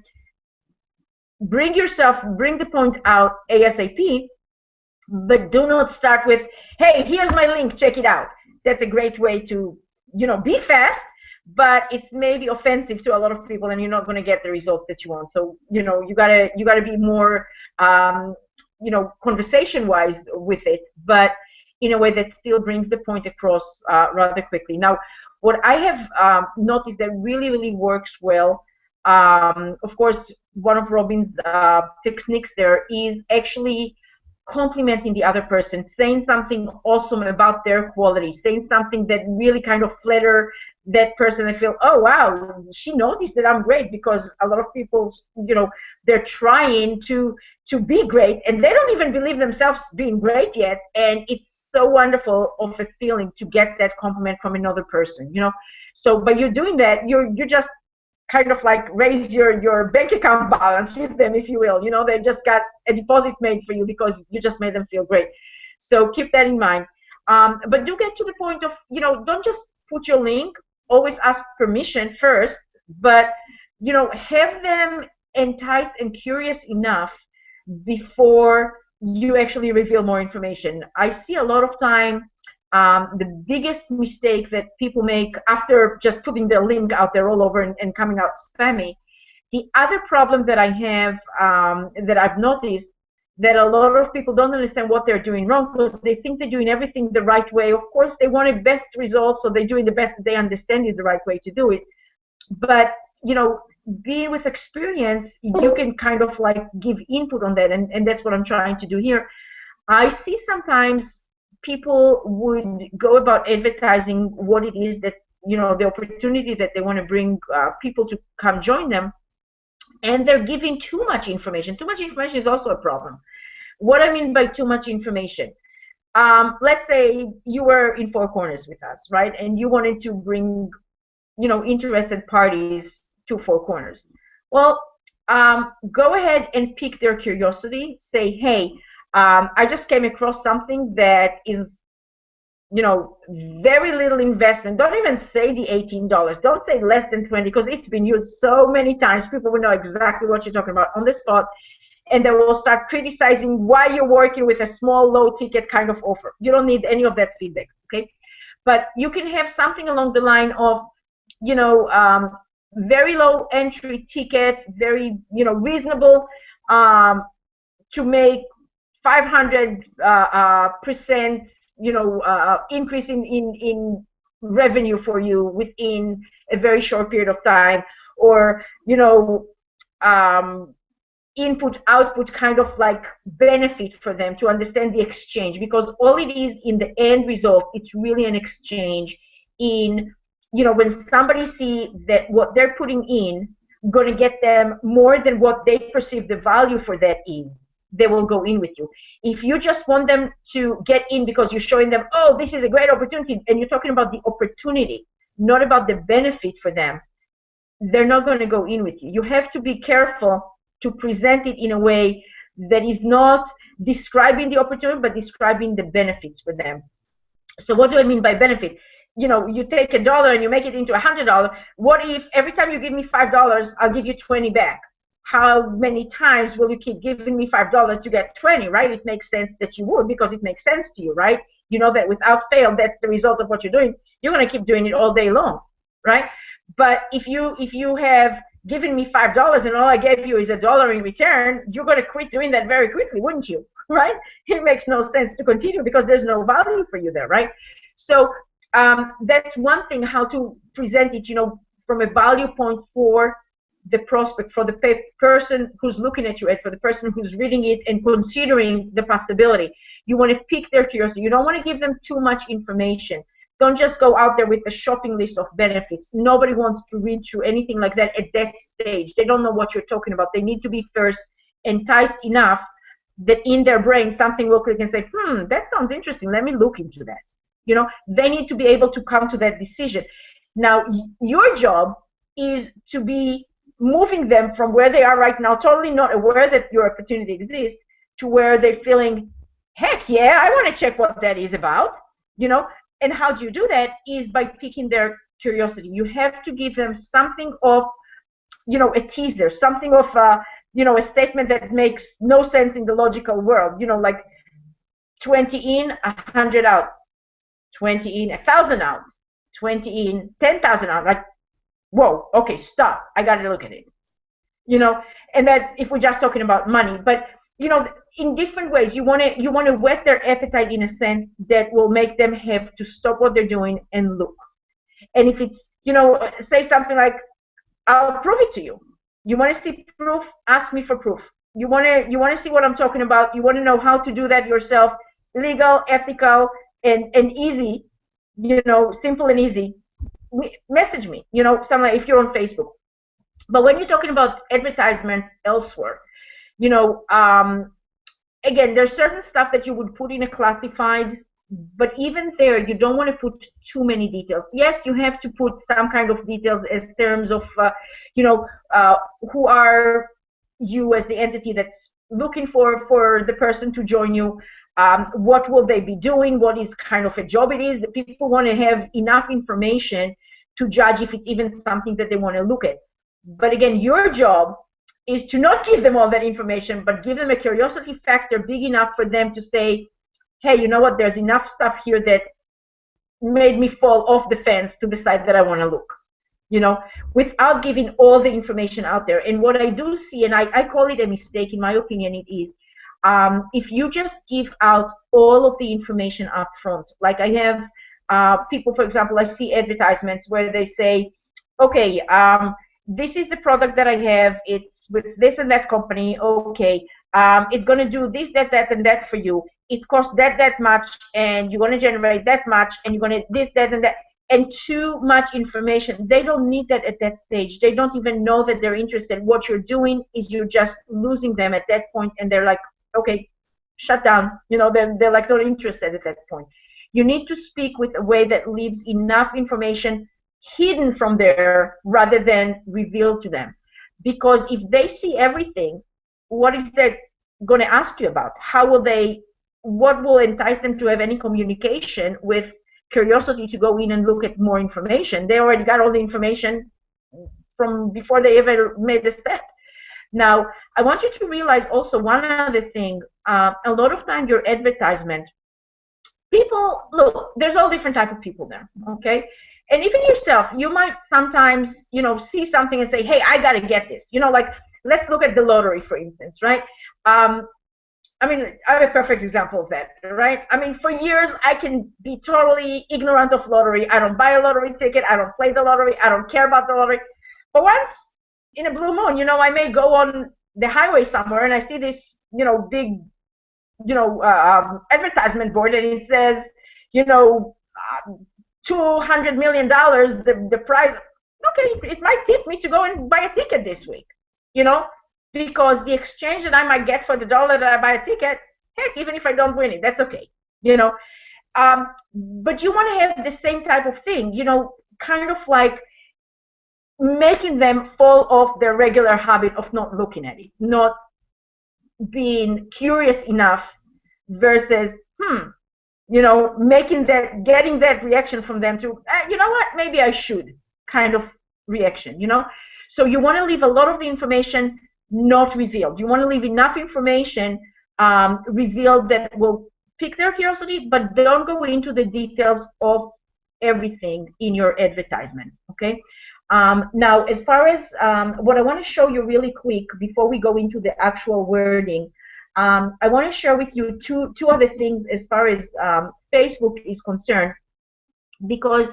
bring the point out ASAP, but do not start with, hey, here's my link, check it out. That's a great way to, you know, be fast, but it's maybe offensive to a lot of people, and you're not going to get the results that you want. So, you know, you gotta be more, you know, conversation-wise with it, but in a way that still brings the point across rather quickly. Now, What I have noticed that really works well, of course, one of Robin's techniques there is actually complimenting the other person, saying something awesome about their quality, saying something that really kind of flatter that person and feel, oh wow, she noticed that I'm great, because a lot of people, they're trying to be great and they don't even believe themselves being great yet, and it's so wonderful of a feeling to get that compliment from another person, So by you doing that, you just kind of like raise your bank account balance with them, if you will. They just got a deposit made for you because you just made them feel great. So keep that in mind. But do get to the point of, don't just put your link. Always ask permission first, but have them enticed and curious enough before you actually reveal more information. I see a lot of time the biggest mistake that people make after just putting their link out there all over and coming out spammy. The other problem that I have, that I've noticed, that a lot of people don't understand what they're doing wrong, because they think they're doing everything the right way. Of course, they want a best result, so they're doing the best that they understand is the right way to do it. But, being with experience, you can kind of like give input on that, and that's what I'm trying to do here. I see sometimes people would go about advertising what it is that, the opportunity that they want to bring people to come join them, and they're giving too much information. Too much information is also a problem. What I mean by too much information, let's say you were in Four Corners with us, right? And you wanted to bring, interested parties to Four Corners. Well, go ahead and pique their curiosity. Say, hey, I just came across something that is, very little investment. Don't even say the $18. Don't say less than 20, because it's been used so many times. People will know exactly what you're talking about on the spot, and they will start criticizing why you're working with a small, low-ticket kind of offer. You don't need any of that feedback, okay? But you can have something along the line of, very low entry ticket, very, reasonable, to make 500% increase in revenue for you within a very short period of time, or input output kind of like benefit for them to understand the exchange, because all it is in the end result, it's really an exchange in, when somebody see that what they're putting in going to get them more than what they perceive the value for that is, they will go in with you. If you just want them to get in because you're showing them, oh, this is a great opportunity, and you're talking about the opportunity, not about the benefit for them, they're not going to go in with you. You have to be careful to present it in a way that is not describing the opportunity, but describing the benefits for them. So what do I mean by benefit? You take $1 and you make it into $100. What if every time you give me $5, I'll give you 20 back? How many times will you keep giving me $5 to get 20, right? It makes sense that you would, because it makes sense to you, right? You know that without fail, that's the result of what you're doing. You're going to keep doing it all day long, right? But if you have given me $5 and all I gave you is $1 in return, you're going to quit doing that very quickly, wouldn't you? Right? It makes no sense to continue because there's no value for you there, right? So that's one thing, how to present it, from a value point for the prospect, for the person who's looking at you, and for the person who's reading it and considering the possibility. You want to pique their curiosity. You don't want to give them too much information. Don't just go out there with a shopping list of benefits. Nobody wants to read through anything like that at that stage. They don't know what you're talking about. They need to be first enticed enough that in their brain something will click and say, that sounds interesting. Let me look into that. They need to be able to come to that decision. Now, your job is to be moving them from where they are right now, totally not aware that your opportunity exists, to where they're feeling, heck yeah, I want to check what that is about, And how do you do that is by piquing their curiosity. You have to give them something of, a teaser, something of, a statement that makes no sense in the logical world, like 20 in, 100 out, 20 in, 1,000 out, 20 in, 10,000 out, like, whoa, okay, stop, I got to look at it, and that's if we're just talking about money. But in different ways, you want to whet their appetite in a sense that will make them have to stop what they're doing and look. And if it's, say something like, I'll prove it to you. You want to see proof? Ask me for proof. You want to see what I'm talking about? You want to know how to do that yourself? Legal, ethical, and easy. Simple and easy. Message me. Somewhere if you're on Facebook. But when you're talking about advertisements elsewhere, again, there's certain stuff that you would put in a classified, but even there, you don't want to put too many details. Yes, you have to put some kind of details as terms of, who are you as the entity that's looking for the person to join you. What will they be doing? What is kind of a job it is? The people want to have enough information to judge if it's even something that they want to look at. But again, your job is to not give them all that information, but give them a curiosity factor big enough for them to say, hey, you know what, there's enough stuff here that made me fall off the fence to decide that I want to look, without giving all the information out there. And what I do see, and I call it a mistake, in my opinion, it is, if you just give out all of the information up front, like I have people, for example, I see advertisements where they say, okay, this is the product that I have, it's with this and that company, okay, it's going to do this, that, and that for you. It costs that much, and you're going to generate that much, and you're going to this, that, and that, and too much information. They don't need that at that stage. They don't even know that they're interested. What you're doing is you're just losing them at that point, and they're like, okay, shut down. They're like not interested at that point. You need to speak with a way that leaves enough information hidden from there rather than revealed to them. Because if they see everything, what is that going to ask you about? What will entice them to have any communication with curiosity to go in and look at more information? They already got all the information from before they ever made the step. Now, I want you to realize also one other thing. A lot of time your advertisement, people, look, there's all different type of people there, okay? And even yourself, you might sometimes, see something and say, hey, I got to get this. Like, let's look at the lottery, for instance, right? I have a perfect example of that, right? For years, I can be totally ignorant of lottery. I don't buy a lottery ticket. I don't play the lottery. I don't care about the lottery. But once in a blue moon, I may go on the highway somewhere and I see this, big, advertisement board, and it says, $200 million, the prize. Okay, it might tip me to go and buy a ticket this week, because the exchange that I might get for the dollar that I buy a ticket, heck, even if I don't win it, that's okay, but you want to have the same type of thing, kind of like making them fall off their regular habit of not looking at it, not being curious enough versus, getting that reaction from them to, you know what, maybe I should kind of reaction, So you want to leave a lot of the information not revealed. You want to leave enough information revealed that will pique their curiosity, but don't go into the details of everything in your advertisements, okay? Now, as far as what I want to show you really quick before we go into the actual wording, I want to share with you two other things as far as Facebook is concerned, because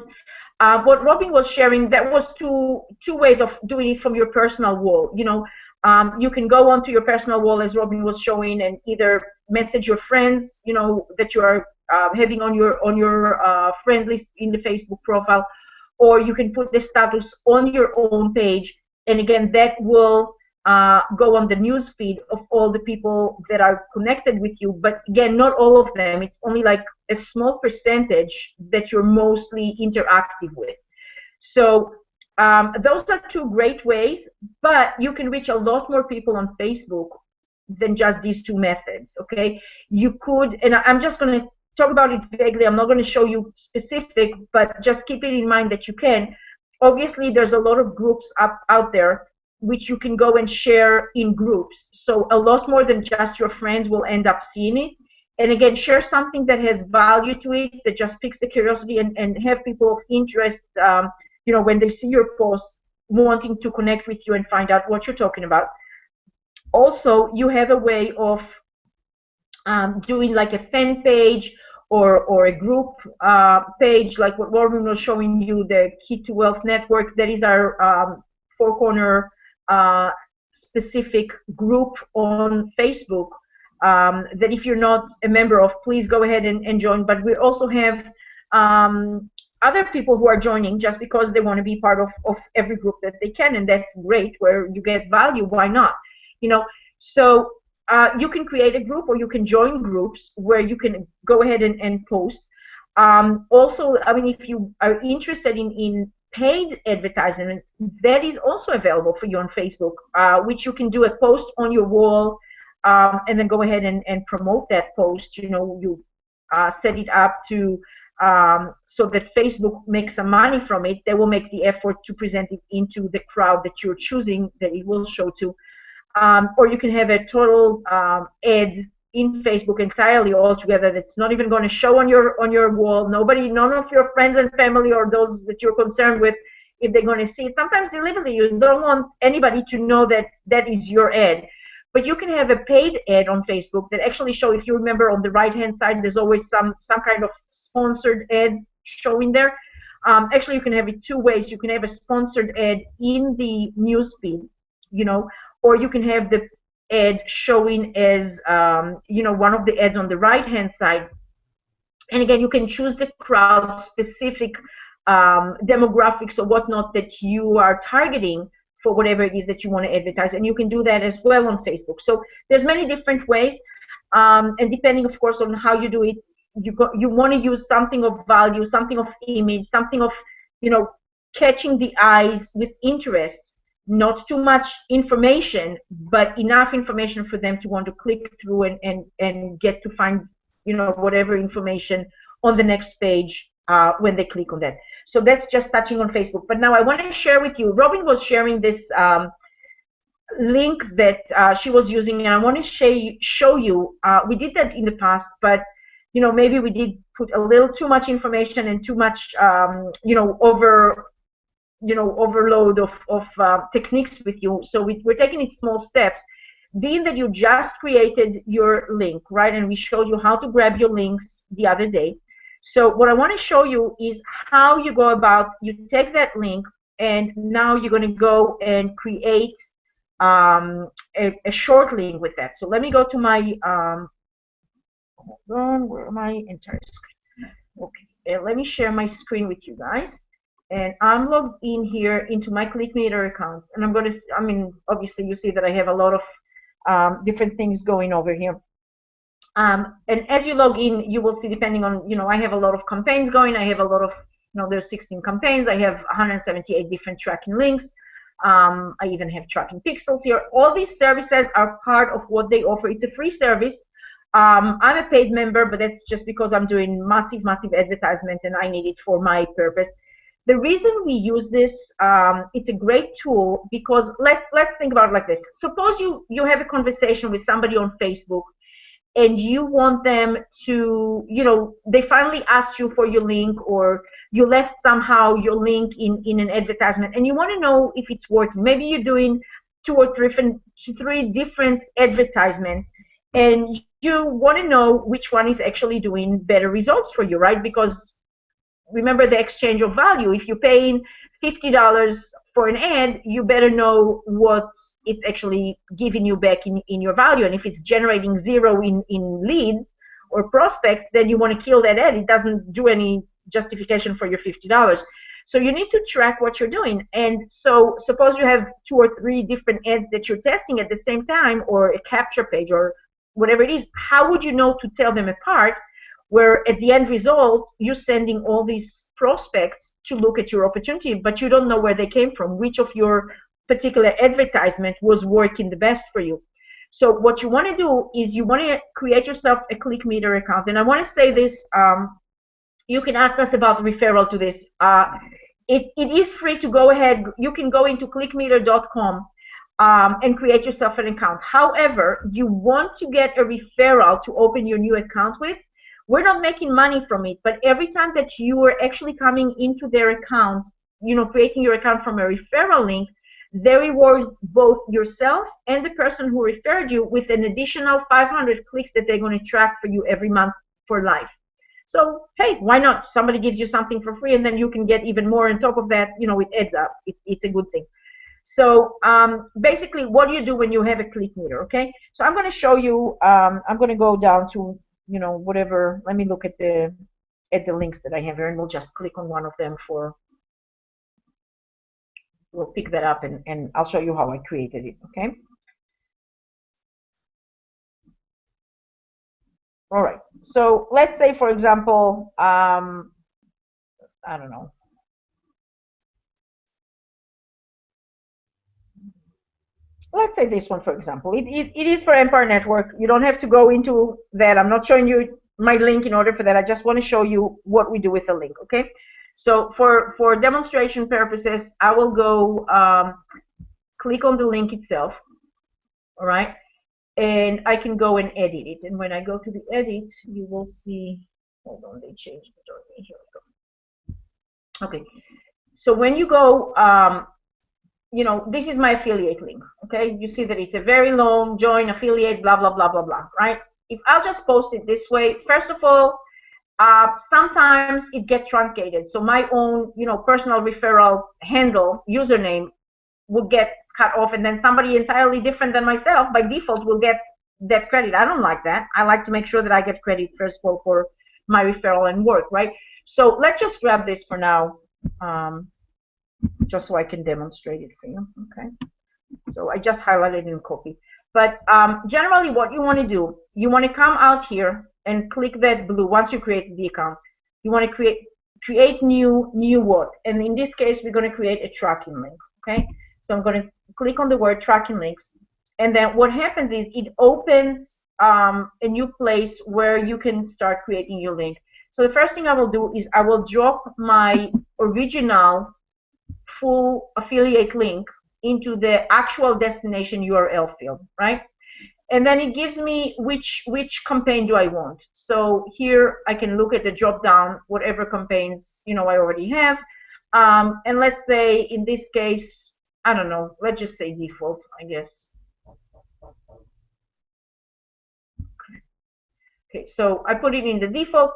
what Robin was sharing, that was two ways of doing it from your personal wall. You can go onto your personal wall, as Robin was showing, and either message your friends, that you are having on your friend list in the Facebook profile, or you can put the status on your own page, and again, that will go on the news feed of all the people that are connected with you. But again, not all of them. It's only like a small percentage that you're mostly interactive with. So those are two great ways, but you can reach a lot more people on Facebook than just these two methods, okay? You could, and I'm just going to talk about it vaguely. I'm not going to show you specific, but just keep it in mind that you can. Obviously, there's a lot of groups out there which you can go and share in groups. So a lot more than just your friends will end up seeing it. And again, share something that has value to it, that just piques the curiosity, and have people of interest, when they see your post, wanting to connect with you and find out what you're talking about. Also, you have a way of doing like a fan page or a group page like what Warren was showing you, the Key to Wealth Network. That is our Four Corner specific group on Facebook that if you're not a member of, please go ahead and join. But we also have other people who are joining just because they want to be part of every group that they can, and that's great. Where you get value, why not? You know, so you can create a group or you can join groups where you can go ahead and post. Also, I mean, if you are interested in paid advertising, that is also available for you on Facebook, which you can do a post on your wall and then go ahead and promote that post. You know, you set it up to so that Facebook makes some money from it. They will make the effort to present it into the crowd that you're choosing that it will show to. Or you can have a total ad in Facebook entirely all together that's not even going to show on your wall. None of your friends and family or those that you're concerned with, if they're going to see it. Sometimes deliberately you don't want anybody to know that that is your ad. But you can have a paid ad on Facebook that actually show, if you remember on the right-hand side, there's always some kind of sponsored ads showing there. Actually, you can have it two ways. You can have a sponsored ad in the newsfeed, you know, or you can have the ad showing as, you know, one of the ads on the right-hand side. And again, you can choose the crowd-specific demographics or whatnot that you are targeting for whatever it is that you want to advertise, and you can do that as well on Facebook. So there's many different ways, and depending, of course, on how you do it, you want to use something of value, something of image, something of, you know, catching the eyes with interest. Not too much information, but enough information for them to want to click through and get to find, you know, whatever information on the next page when they click on that. So that's just touching on Facebook. But now I want to share with you, Robin was sharing this link that she was using, and I want to show you, we did that in the past, but, you know, maybe we did put a little too much information and too much, you know, overload of techniques with you. So we're taking it small steps. Being that you just created your link, right, and we showed you how to grab your links the other day. So what I want to show you is how you go about, you take that link, and now you're going to go and create a short link with that. So let me go to my, hold on, where am I? Entire screen. Okay, let me share my screen with you guys. And I'm logged in here into my ClickMeter account. And I'm going to, I mean, obviously you see that I have a lot of different things going over here. And as you log in, you will see, depending on, you know, I have a lot of campaigns going. I have a lot of, you know, there's 16 campaigns. I have 178 different tracking links. I even have tracking pixels here. All these services are part of what they offer. It's a free service. I'm a paid member, but that's just because I'm doing massive advertisement and I need it for my purpose. The reason we use this, it's a great tool because let's think about it like this. Suppose you have a conversation with somebody on Facebook, and you want them to, you know, they finally asked you for your link, or you left somehow your link in an advertisement, and you want to know if it's working. Maybe you're doing two or three different advertisements, and you want to know which one is actually doing better results for you, right? Because remember the exchange of value. If you're paying $50 for an ad, you better know what it's actually giving you back in your value. And if it's generating zero in leads or prospects, then you want to kill that ad. It doesn't do any justification for your $50. So you need to track what you're doing. And so suppose you have 2 or 3 different ads that you're testing at the same time, or a capture page or whatever it is. How would you know to tell them apart, where at the end result you're sending all these prospects to look at your opportunity, but you don't know where they came from, which of your particular advertisement was working the best for you? So what you want to do is you want to create yourself a ClickMeter account. And I want to say this, you can ask us about referral to this. It is free to go ahead. You can go into clickmeter.com and create yourself an account. However, you want to get a referral to open your new account with. We're not making money from it, but every time that you are actually coming into their account, you know, creating your account from a referral link, they reward both yourself and the person who referred you with an additional 500 clicks that they're going to track for you every month for life. So hey, why not? Somebody gives you something for free, and then you can get even more on top of that. It adds up. It's a good thing. So basically, what do you do when you have a click meter? Okay, so I'm going to show you. I'm going to go down to whatever. Let me look at the links that I have here, and we'll just click on one of them for. We'll pick that up, and I'll show you how I created it. Okay. All right. So let's say, for example, I don't know. Let's say this one, for example. It is for Empire Network. You don't have to go into that. I'm not showing you my link in order for that. I just want to show you what we do with the link, okay? So for demonstration purposes, I will go click on the link itself, all right? And I can go and edit it. And when I go to the edit, you will see, hold on, they changed the domain. Here we go. Okay, so when you go, this is my affiliate link, okay? You see that it's a very long join affiliate, blah, blah, blah, blah, blah, right? If I'll just post it this way, first of all, sometimes it gets truncated. So my own, personal referral handle, username, will get cut off, and then somebody entirely different than myself, by default, will get that credit. I don't like that. I like to make sure that I get credit, first of all, for my referral and work, right? So let's just grab this for now. Just so I can demonstrate it for you, okay? So I just highlighted and copy. But generally what you want to do, you want to come out here and click that blue once you create the account. You want to create new what? And in this case, we're going to create a tracking link, okay? So I'm going to click on the word tracking links. And then what happens is it opens a new place where you can start creating your link. So the first thing I will do is I will drop my original full affiliate link into the actual destination URL field, right? And then it gives me which campaign do I want. So here I can look at the drop down, whatever campaigns I already have. And let's say in this case, I don't know, let's just say default, I guess. Okay, so I put it in the default.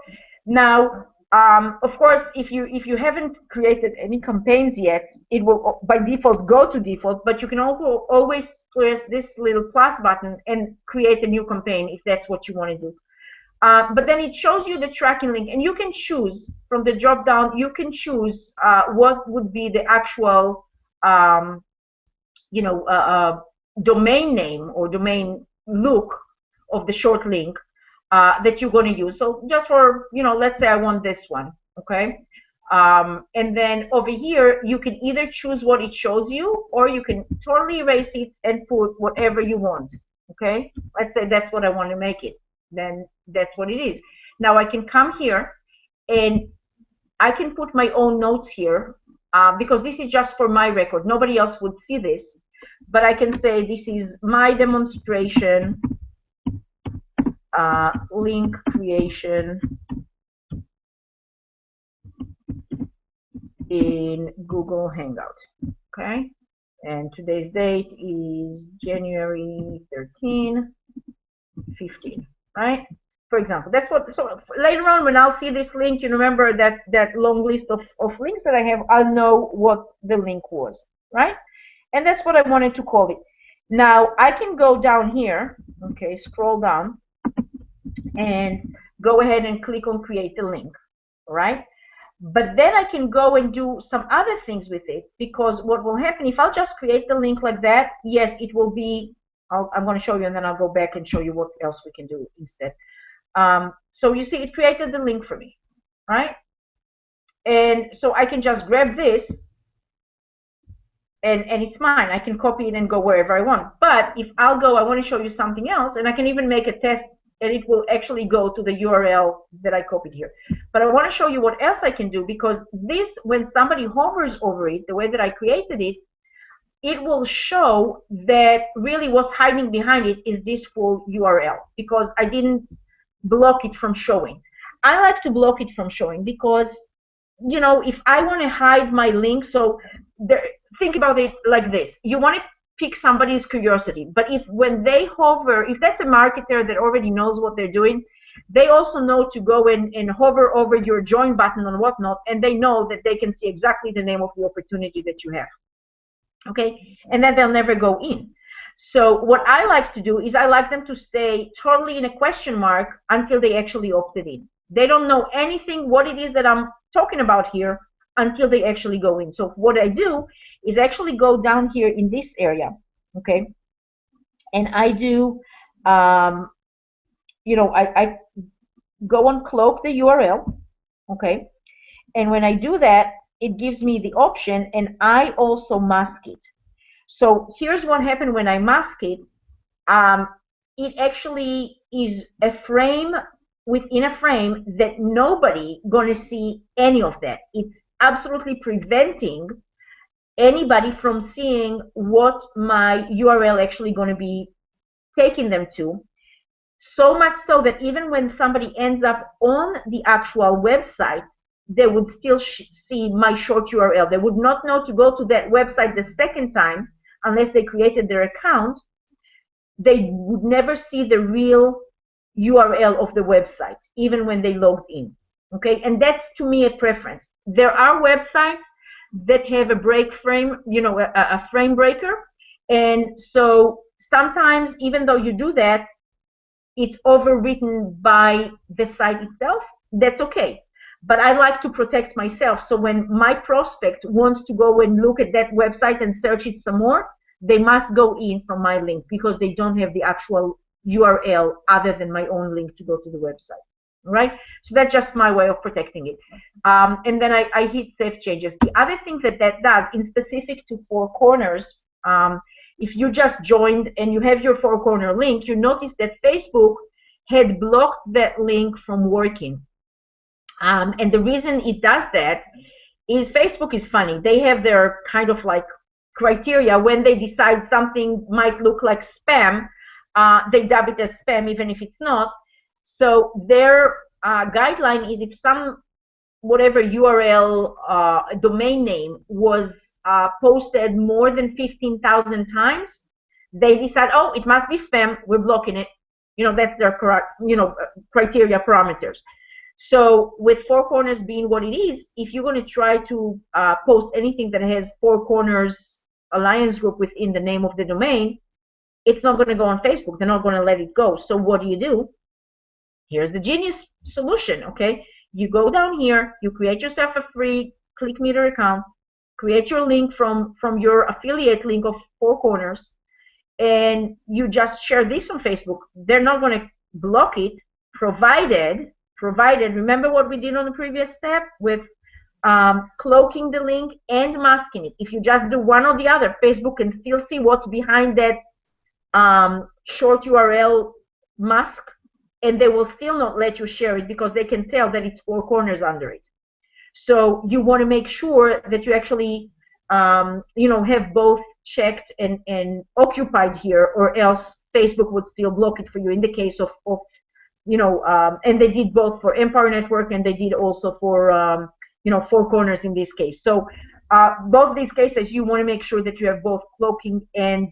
Now, of course, if you haven't created any campaigns yet, it will by default go to default, but you can also always press this little plus button and create a new campaign if that's what you want to do. But then it shows you the tracking link, and you can choose from the drop down, you can choose what would be the actual domain name or domain look of the short link that you're going to use. So just for, let's say I want this one, okay? And then over here, you can either choose what it shows you, or you can totally erase it and put whatever you want, okay? Let's say that's what I want to make it. Then that's what it is. Now I can come here and I can put my own notes here because this is just for my record. Nobody else would see this. But I can say this is my demonstration link creation in Google Hangout, okay? And today's date is January 13, 15, right? For example, that's what, so later on when I'll see this link, you remember that long list of links that I have, I'll know what the link was, right? And that's what I wanted to call it. Now, I can go down here, okay, scroll down, and go ahead and click on create the link, all right? But then I can go and do some other things with it, because what will happen if I'll just create the link like that, yes, it will be, I'm going to show you, and then I'll go back and show you what else we can do instead. So you see it created the link for me, right? And so I can just grab this, and it's mine. I can copy it and go wherever I want. But if I'll go, I want to show you something else, and I can even make a test, and it will actually go to the URL that I copied here. But I want to show you what else I can do, because this, when somebody hovers over it, the way that I created it, it will show that really what's hiding behind it is this full URL, because I didn't block it from showing. I like to block it from showing because, if I want to hide my link, so think about it like this. You want to pique somebody's curiosity, but when they hover, if that's a marketer that already knows what they're doing, they also know to go and hover over your join button and whatnot, and they know that they can see exactly the name of the opportunity that you have. Okay, and then they'll never go in. So what I like to do is I like them to stay totally in a question mark until they actually opted in. They don't know anything what it is that I'm talking about here until they actually go in. So what I do is actually go down here in this area, okay, and I do, you know, I go and cloak the URL, okay, and when I do that, it gives me the option, and I also mask it. So here's what happened when I mask it. It actually is a frame within a frame that nobody gonna see any of that. It's absolutely preventing anybody from seeing what my URL actually gonna be taking them to. So much so that even when somebody ends up on the actual website, they would still see my short URL. They would not know to go to that website the second time unless they created their account. They would never see the real URL of the website, even when they logged in. Okay, and that's to me a preference. There are websites that have a break frame, you know, a frame breaker, and so sometimes even though you do that, it's overwritten by the site itself. That's okay. But I like to protect myself. So when my prospect wants to go and look at that website and search it some more, they must go in from my link because they don't have the actual URL other than my own link to go to the website. All right? So that's just my way of protecting it. And then I hit Save Changes. The other thing that that does, in specific to Four Corners, if you just joined and you have your Four Corner link, you notice that Facebook had blocked that link from working. And the reason it does that is Facebook is funny. They have their kind of like criteria when they decide something might look like spam. They dub it as spam even if it's not. So their guideline is if some whatever URL domain name was posted more than 15,000 times, they decide, oh, it must be spam, we're blocking it. You know, that's their criteria parameters. So with Four Corners being what it is, if you're going to try to post anything that has Four Corners Alliance Group within the name of the domain, it's not going to go on Facebook. They're not going to let it go. So what do? Here's the genius solution, okay? You go down here, you create yourself a free ClickMeter account, create your link from your affiliate link of Four Corners, and you just share this on Facebook. They're not going to block it, provided, remember what we did on the previous step with cloaking the link and masking it. If you just do one or the other, Facebook can still see what's behind that short URL mask, and they will still not let you share it because they can tell that it's Four Corners under it. So you want to make sure that you actually have both checked and occupied here, or else Facebook would still block it for you in the case of and they did both for Empire Network and they did also for Four Corners in this case. So both these cases you want to make sure that you have both cloaking and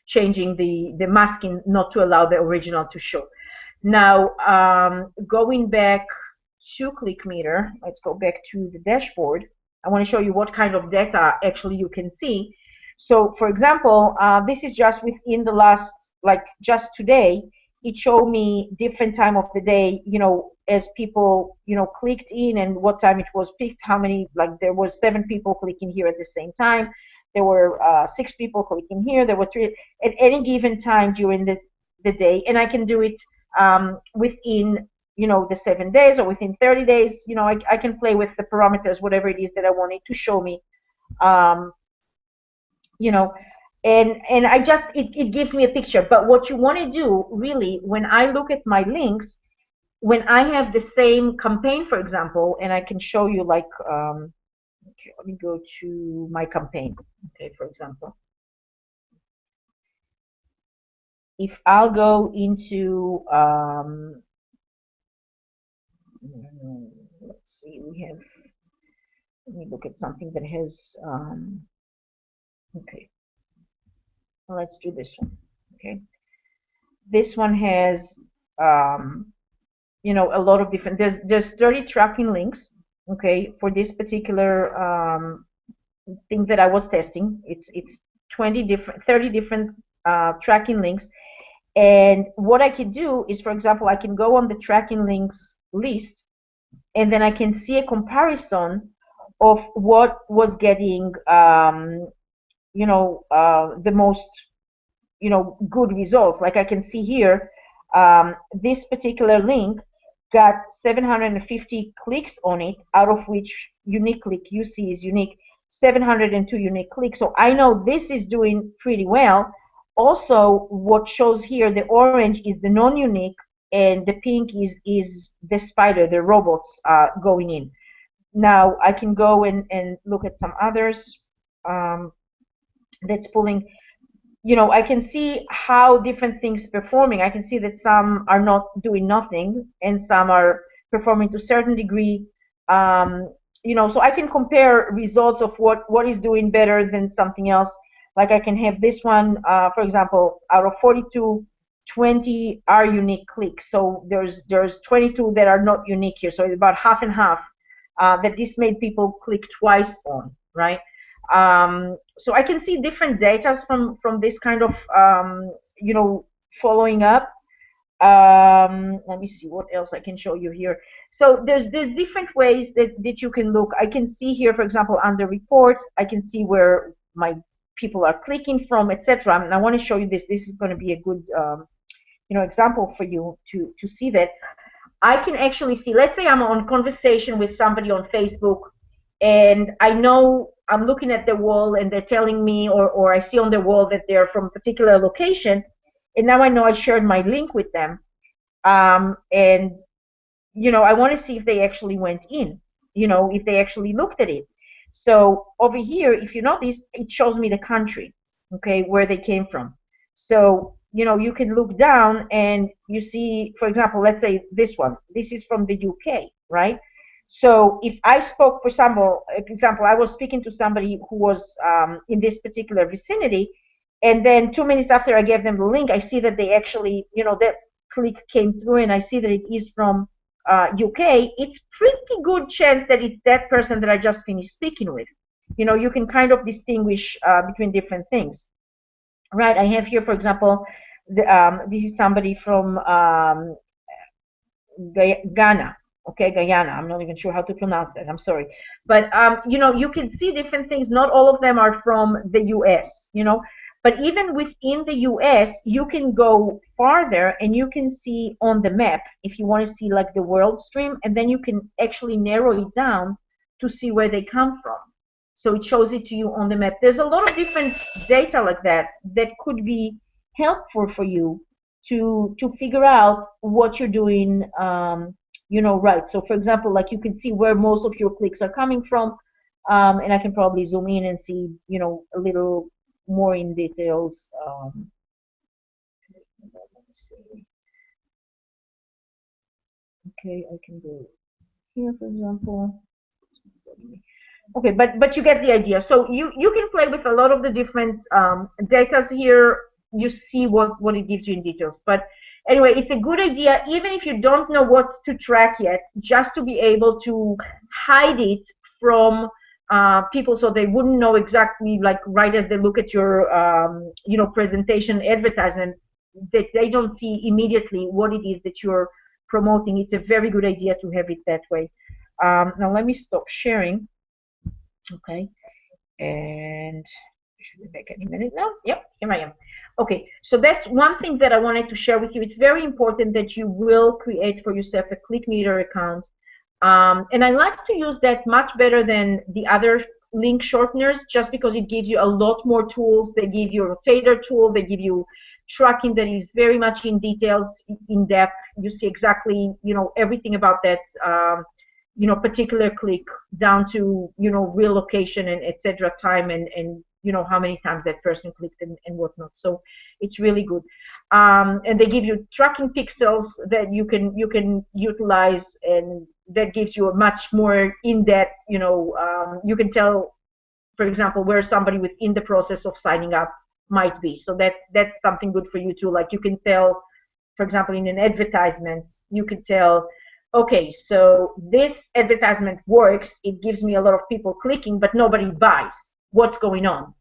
changing the masking not to allow the original to show. Now, going back to ClickMeter, let's go back to the dashboard. I want to show you what kind of data actually you can see. So, for example, this is just within the last, just today, it showed me different time of the day, as people, clicked in and what time it was picked, how many, there was 7 people clicking here at the same time. There were 6 people clicking here. There were 3 at any given time during the day, and I can do it within the 7 days or within 30 days. I can play with the parameters, whatever it is that I want it to show me. And I just it gives me a picture. But what you want to do really, when I look at my links, when I have the same campaign, for example, and I can show you okay, let me go to my campaign. Okay, for example, if I'll go into let's see, let me look at something that has okay, well, let's do this one. Okay, This one has you know, a lot of different, there's 30 tracking links, okay, for this particular thing that I was testing. It's 30 different tracking links. And what I can do is, for example, I can go on the tracking links list, and then I can see a comparison of what was getting you know, the most, you know, good results. Like I can see here, this particular link got 750 clicks on it, out of which unique click UC is unique, 702 unique clicks. So I know this is doing pretty well. Also, what shows here, the orange is the non-unique, and the pink is the spider, the robots going in. Now I can go and look at some others that's pulling. You know, I can see how different things performing. I can see that some are not doing nothing and some are performing to a certain degree. You know, so I can compare results of what is doing better than something else. Like I can have this one, for example, out of 42, 20 are unique clicks. So there's 22 that are not unique here. So it's about half and half that this made people click twice on, right? So I can see different data from this kind of you know, following up. Let me see what else I can show you here. So there's different ways that you can look. I can see here, for example, under report, I can see where my people are clicking from, etc. And I want to show you this. This is going to be a good you know, example for you to see that. I can actually see, let's say I'm on conversation with somebody on Facebook, and I know I'm looking at the wall and they're telling me, or I see on the wall that they're from a particular location, and now I know I shared my link with them, and you know, I want to see if they actually went in, you know, if they actually looked at it. So over here, if you notice, it shows me the country, okay, where they came from. So, you know, you can look down and you see, for example, let's say this one. This is from the UK, right? So if I spoke, for example, I was speaking to somebody who was in this particular vicinity, and then 2 minutes after I gave them the link, I see that they actually, you know, that click came through, and I see that it is from UK. It's pretty good chance that it's that person that I just finished speaking with. You know, you can kind of distinguish between different things, right? I have here, for example, this is somebody from Ghana. Okay, Guyana. I'm not even sure how to pronounce that. I'm sorry, but you know, you can see different things. Not all of them are from the U.S. You know, but even within the U.S., you can go farther and you can see on the map if you want to see like the world stream, and then you can actually narrow it down to see where they come from. So it shows it to you on the map. There's a lot of different data like that that could be helpful for you to figure out what you're doing, you know, right. So for example, like you can see where most of your clicks are coming from, and I can probably zoom in and see, you know, a little more in details. Let me see. Okay, I can go here, for example. Okay, but you get the idea. So you can play with a lot of the different datas here. You see what it gives you in details. But anyway, it's a good idea, even if you don't know what to track yet, just to be able to hide it from people, so they wouldn't know exactly, like right as they look at your you know, presentation advertisement, that they don't see immediately what it is that you're promoting. It's a very good idea to have it that way. Now let me stop sharing. Okay, and should be back any minute now. Yep, here I am. Okay, so that's one thing that I wanted to share with you. It's very important that you will create for yourself a ClickMeter account, and I like to use that much better than the other link shorteners, just because it gives you a lot more tools. They give you a rotator tool, they give you tracking that is very much in details, in depth. You see exactly, you know, everything about that you know, particular click, down to, you know, real location and etc. time, and you know, how many times that person clicked and whatnot. So it's really good. And they give you tracking pixels that you can utilize, and that gives you a much more in-depth, you know, you can tell, for example, where somebody within the process of signing up might be. So that's something good for you too. Like you can tell for example, in an advertisement, you could tell, okay, so this advertisement works, it gives me a lot of people clicking, but nobody buys. What's going on?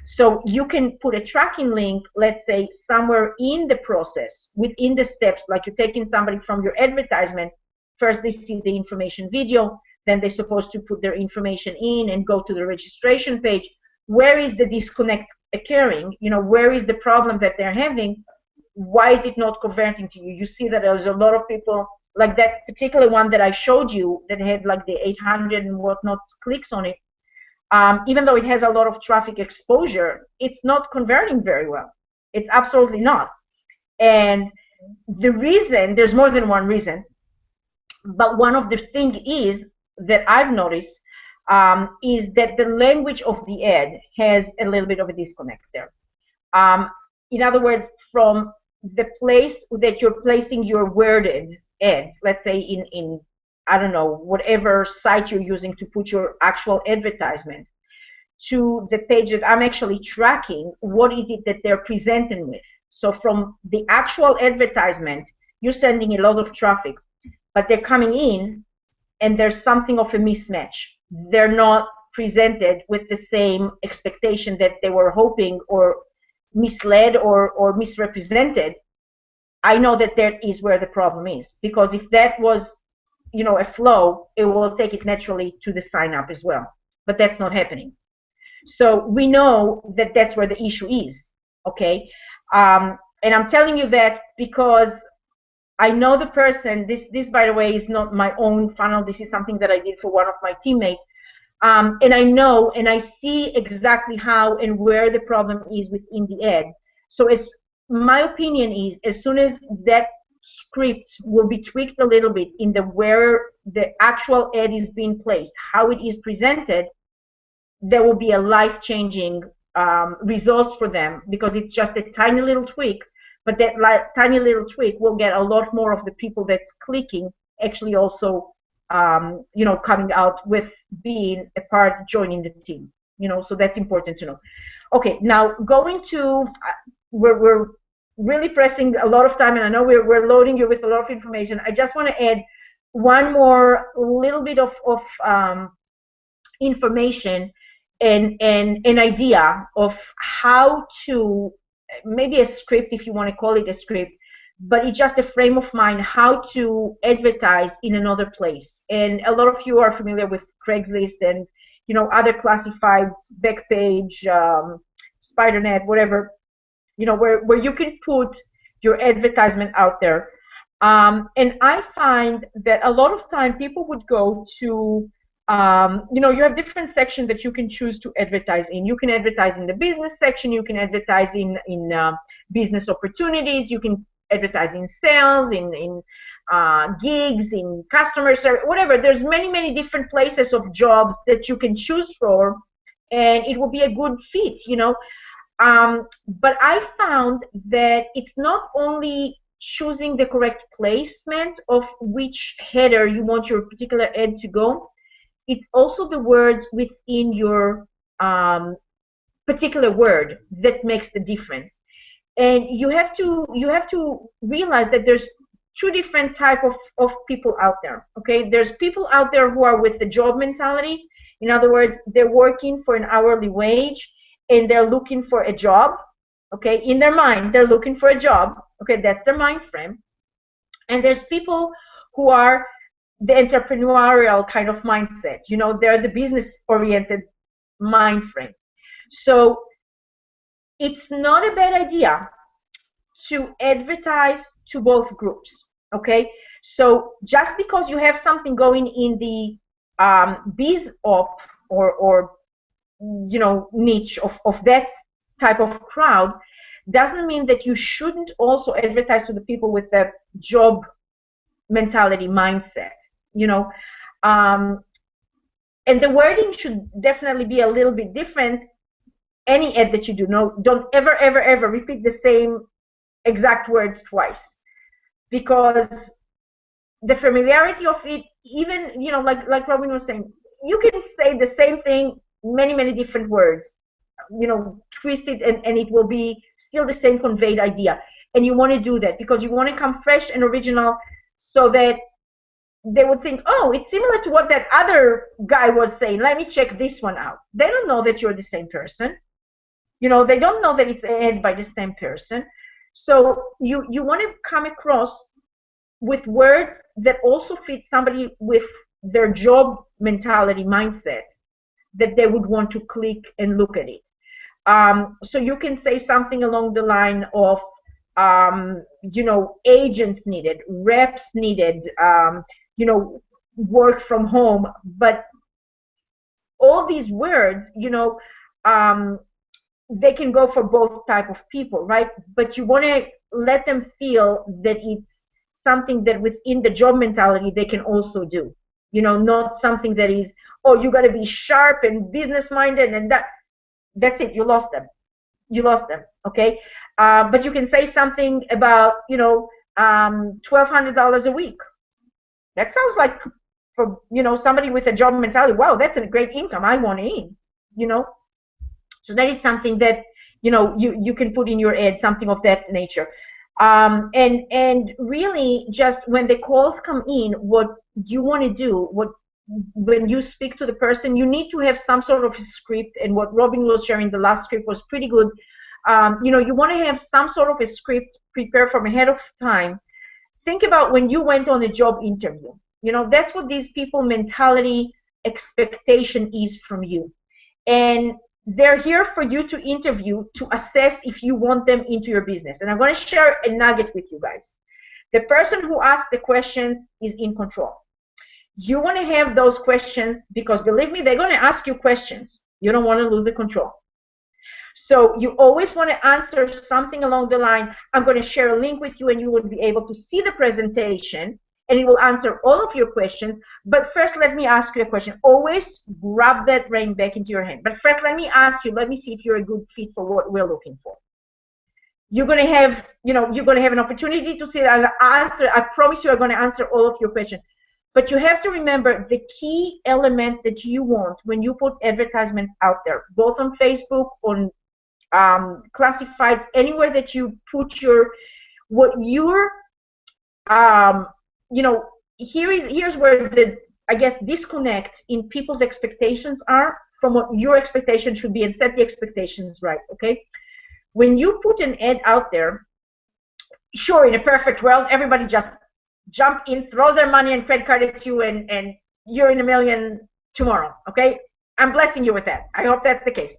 So you can put a tracking link, let's say, somewhere in the process, within the steps, like you're taking somebody from your advertisement. First they see the information video, then they're supposed to put their information in and go to the registration page. Where is the disconnect occurring? Where is the problem that they're having? Why is it not converting to you? You see that there's a lot of people, like that particular one that I showed you that had like the 800 and whatnot clicks on it. Even though it has a lot of traffic exposure, it's not converting very well. It's absolutely not. And the reason, there's more than one reason, but one of the things is that I've noticed is that the language of the ad has a little bit of a disconnect there. In other words, from the place that you're placing your worded ads, let's say in I don't know, whatever site you're using to put your actual advertisement, to the page that I'm actually tracking, what is it that they're presenting with. So from the actual advertisement, you're sending a lot of traffic, but they're coming in and there's something of a mismatch. They're not presented with the same expectation that they were hoping, or misled or misrepresented. I know that is where the problem is, because if that was a flow, it will take it naturally to the sign up as well, but that's not happening. So we know that that's where the issue is. Okay, and I'm telling you that because I know the person. This by the way is not my own funnel. This is something that I did for one of my teammates, and I know and I see exactly how and where the problem is within the ad. So my opinion is, as soon as that script will be tweaked a little bit in where the actual ad is being placed, how it is presented, there will be a life-changing results for them, because it's just a tiny little tweak, but that tiny little tweak will get a lot more of the people that's clicking actually also coming out with being a part, joining the team. So that's important to know. Okay, now going to we're really pressing a lot of time, and I know we're loading you with a lot of information. I just want to add one more little bit of information and an idea of how to, maybe a script if you want to call it a script, but it's just a frame of mind how to advertise in another place. And a lot of you are familiar with Craigslist and other classifieds, Backpage, SpiderNet, whatever, where you can put your advertisement out there. And I find that a lot of time people would go to, you have different sections that you can choose to advertise in. You can advertise in the business section, you can advertise in business opportunities, you can advertise in sales, in gigs, in customer service, whatever. There's many different places of jobs that you can choose for, and it will be a good fit, but I found that it's not only choosing the correct placement of which header you want your particular ad to go, it's also the words within your particular word that makes the difference. And you have to realize that there's two different type of people out there. Okay, there's people out there who are with the job mentality. In other words, they're working for an hourly wage and they're looking for a job. Okay, in their mind they're looking for a job. Okay, that's their mind frame. And there's people who are the entrepreneurial kind of mindset. They're the business oriented mind frame. So it's not a bad idea to advertise to both groups. Okay, so just because you have something going in the biz op or niche of that type of crowd doesn't mean that you shouldn't also advertise to the people with the job mentality mindset. And the wording should definitely be a little bit different. Any ad that you do, don't ever repeat the same exact words twice, because the familiarity of it, even like Robin was saying, you can say the same thing many different words, twist it, and it will be still the same conveyed idea. And you want to do that because you want to come fresh and original, so that they would think, oh, it's similar to what that other guy was saying. Let me check this one out. They don't know that you're the same person. You know, they don't know that it's aired by the same person. So you want to come across with words that also fit somebody with their job mentality mindset, that they would want to click and look at it. So you can say something along the line of, you know, agents needed, reps needed, you know, work from home. But all these words, you know, they can go for both type of people, right? But you want to let them feel that it's something that within the job mentality they can also do. You know, not something that is, oh, you got to be sharp and business minded, and that's it. You lost them. You lost them. Okay. But you can say something about, you know, $1,200 a week. That sounds like, for, you know, somebody with a job mentality, wow, that's a great income. I want in. You know. So that is something that, you know, you can put in your ad, something of that nature. And really, just when the calls come in, what you want to do, when you speak to the person, you need to have some sort of a script. And what Robin was sharing, the last script was pretty good. You know, you want to have some sort of a script prepared from ahead of time. Think about when you went on a job interview. You know, that's what these people mentality expectation is from you. And they're here for you to interview, to assess if you want them into your business. And I'm going to share a nugget with you guys. The person who asks the questions is in control. You want to have those questions because, believe me, they're going to ask you questions. You don't want to lose the control. So you always want to answer something along the line, I'm going to share a link with you and you will be able to see the presentation and it will answer all of your questions. But first, let me ask you a question. Always grab that rein back into your hand. But first, let me ask you, let me see if you're a good fit for what we're looking for. You're going to have, you know, you're going to have an opportunity to see and answer. I promise you, I'm going to answer all of your questions. But you have to remember the key element that you want when you put advertisements out there, both on Facebook, on classifieds, anywhere that you put your, what your, you know, here's where the, I guess, disconnect in people's expectations are from what your expectations should be, and set the expectations right, okay? When you put an ad out there, sure, in a perfect world, everybody just jump in, throw their money and credit card at you, and you're in a million tomorrow, okay? I'm blessing you with that. I hope that's the case.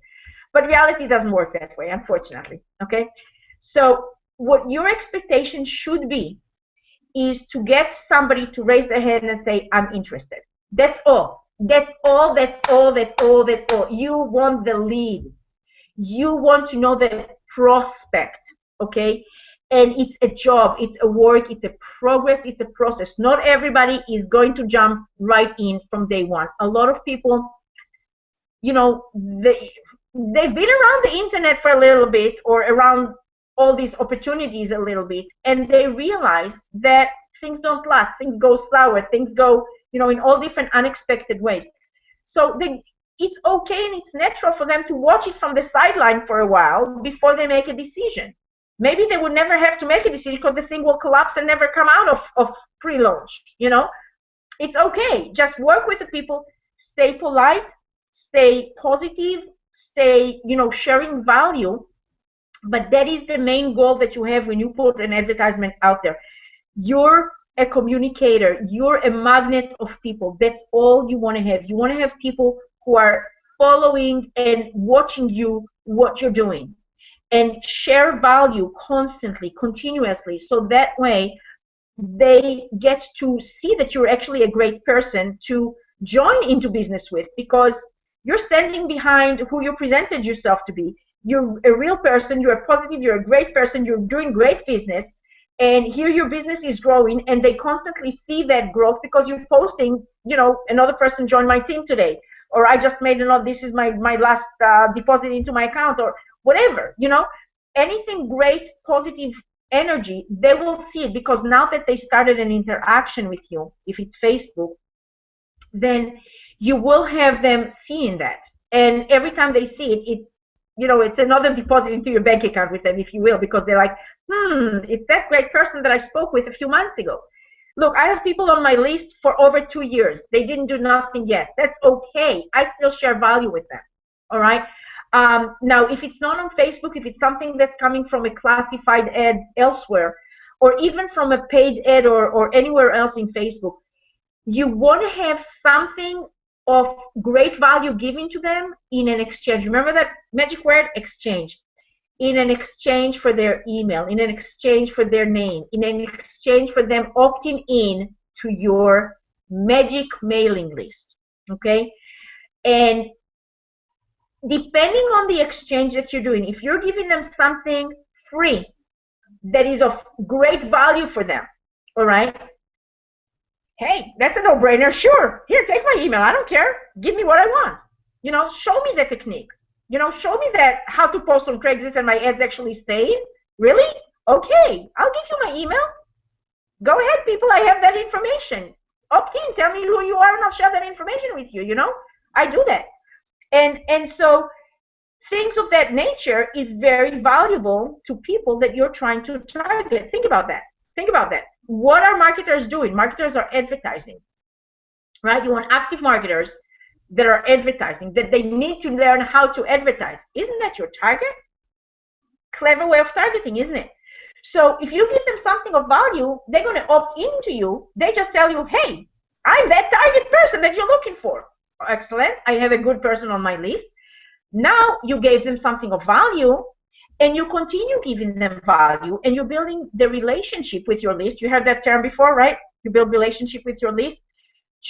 But reality doesn't work that way, unfortunately, okay? So what your expectation should be is to get somebody to raise their hand and say, I'm interested. That's all. That's all, that's all, that's all, that's all. You want the lead. You want to know the prospect, okay? And it's a job, it's a work, it's a progress, it's a process. Not everybody is going to jump right in from day one. A lot of people, you know, they've been around the internet for a little bit, or around all these opportunities a little bit, and they realize that things don't last, things go sour, things go, you know, in all different unexpected ways. So it's okay and it's natural for them to watch it from the sideline for a while before they make a decision. Maybe they would never have to make a decision because the thing will collapse and never come out of pre-launch, you know. It's okay. Just work with the people, stay polite, stay positive, stay, you know, sharing value. But that is the main goal that you have when you put an advertisement out there. You're a communicator. You're a magnet of people. That's all you want to have. You want to have people who are following and watching you, what you're doing, and share value constantly, continuously, so that way they get to see that you're actually a great person to join into business with, because you're standing behind who you presented yourself to be. You're a real person, you're a positive, you're a great person, you're doing great business, and here your business is growing, and they constantly see that growth because you're posting, you know, another person joined my team today, or I just made another, this is my last deposit into my account, or whatever, you know, anything great, positive energy, they will see it, because now that they started an interaction with you, if it's Facebook, then you will have them seeing that. And every time they see it, you know, it's another deposit into your bank account with them, if you will, because they're like, it's that great person that I spoke with a few months ago. Look, I have people on my list for over 2 years. They didn't do nothing yet. That's okay. I still share value with them. All right. Now, if it's not on Facebook, if it's something that's coming from a classified ad elsewhere, or even from a paid ad or anywhere else in Facebook, you want to have something of great value given to them in an exchange. Remember that magic word, exchange. In an exchange for their email, in an exchange for their name, in an exchange for them opting in to your magic mailing list. Okay? And depending on the exchange that you're doing, if you're giving them something free that is of great value for them, all right? Hey, that's a no-brainer. Sure, here, take my email. I don't care. Give me what I want. You know, show me the technique. You know, show me that how to post on Craigslist and my ads actually stayed. Really? Okay, I'll give you my email. Go ahead, people. I have that information. Opt in. Tell me who you are, and I'll share that information with you. You know, I do that. And so things of that nature is very valuable to people that you're trying to target. Think about that. Think about that. What are marketers doing? Marketers are advertising, right? You want active marketers that are advertising, that they need to learn how to advertise. Isn't that your target? Clever way of targeting, isn't it? So if you give them something of value, they're going to opt into you. They just tell you, hey, I'm that target person that you're looking for. Excellent. I have a good person on my list. Now you gave them something of value, and you continue giving them value, and you're building the relationship with your list. You heard that term before, right? You build relationship with your list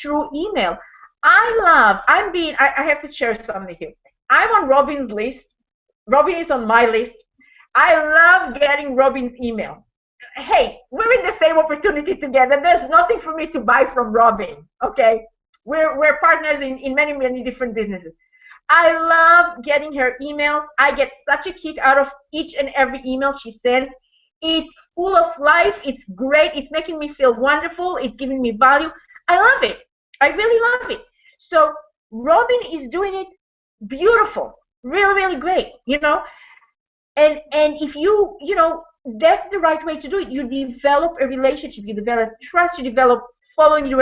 through email. I have to share something with you. I'm on Robin's list. Robin is on my list. I love getting Robin's email. Hey, we're in the same opportunity together. There's nothing for me to buy from Robin, okay? We're partners in many, many different businesses. I love getting her emails. I get such a kick out of each and every email she sends. It's full of life. It's great. It's making me feel wonderful. It's giving me value. I love it. I really love it. So Robin is doing it beautiful. Really, really great, you know. And if you know, that's the right way to do it. You develop a relationship. You develop trust. You develop following. You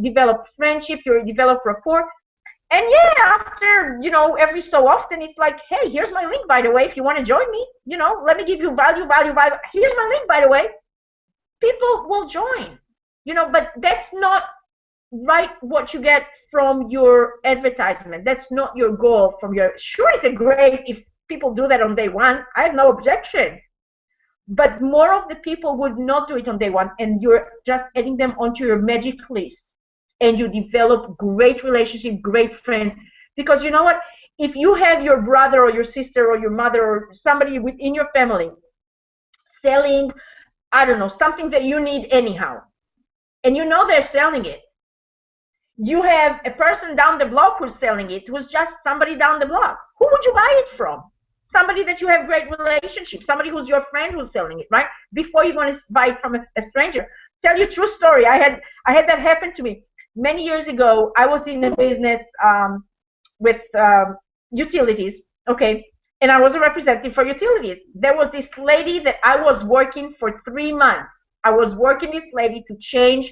develop friendship. You develop rapport. And yeah, after, you know, every so often, it's like, hey, here's my link, by the way, if you want to join me, you know, let me give you value. Here's my link, by the way. People will join, you know, but that's not right what you get from your advertisement. That's not your goal from your, sure, it's a great if people do that on day one. I have no objection. But more of the people would not do it on day one, and you're just adding them onto your magic list. And you develop great relationship, great friends. Because you know what? If you have your brother or your sister or your mother or somebody within your family selling, I don't know, something that you need anyhow, and you know they're selling it, you have a person down the block who's selling it, who's just somebody down the block. Who would you buy it from? Somebody that you have great relationship, somebody who's your friend who's selling it, right? Before you're going to buy it from a stranger. Tell you a true story. I had that happen to me. Many years ago, I was in a business with utilities, okay, and I was a representative for utilities. There was this lady that I was working for 3 months. I was working this lady to change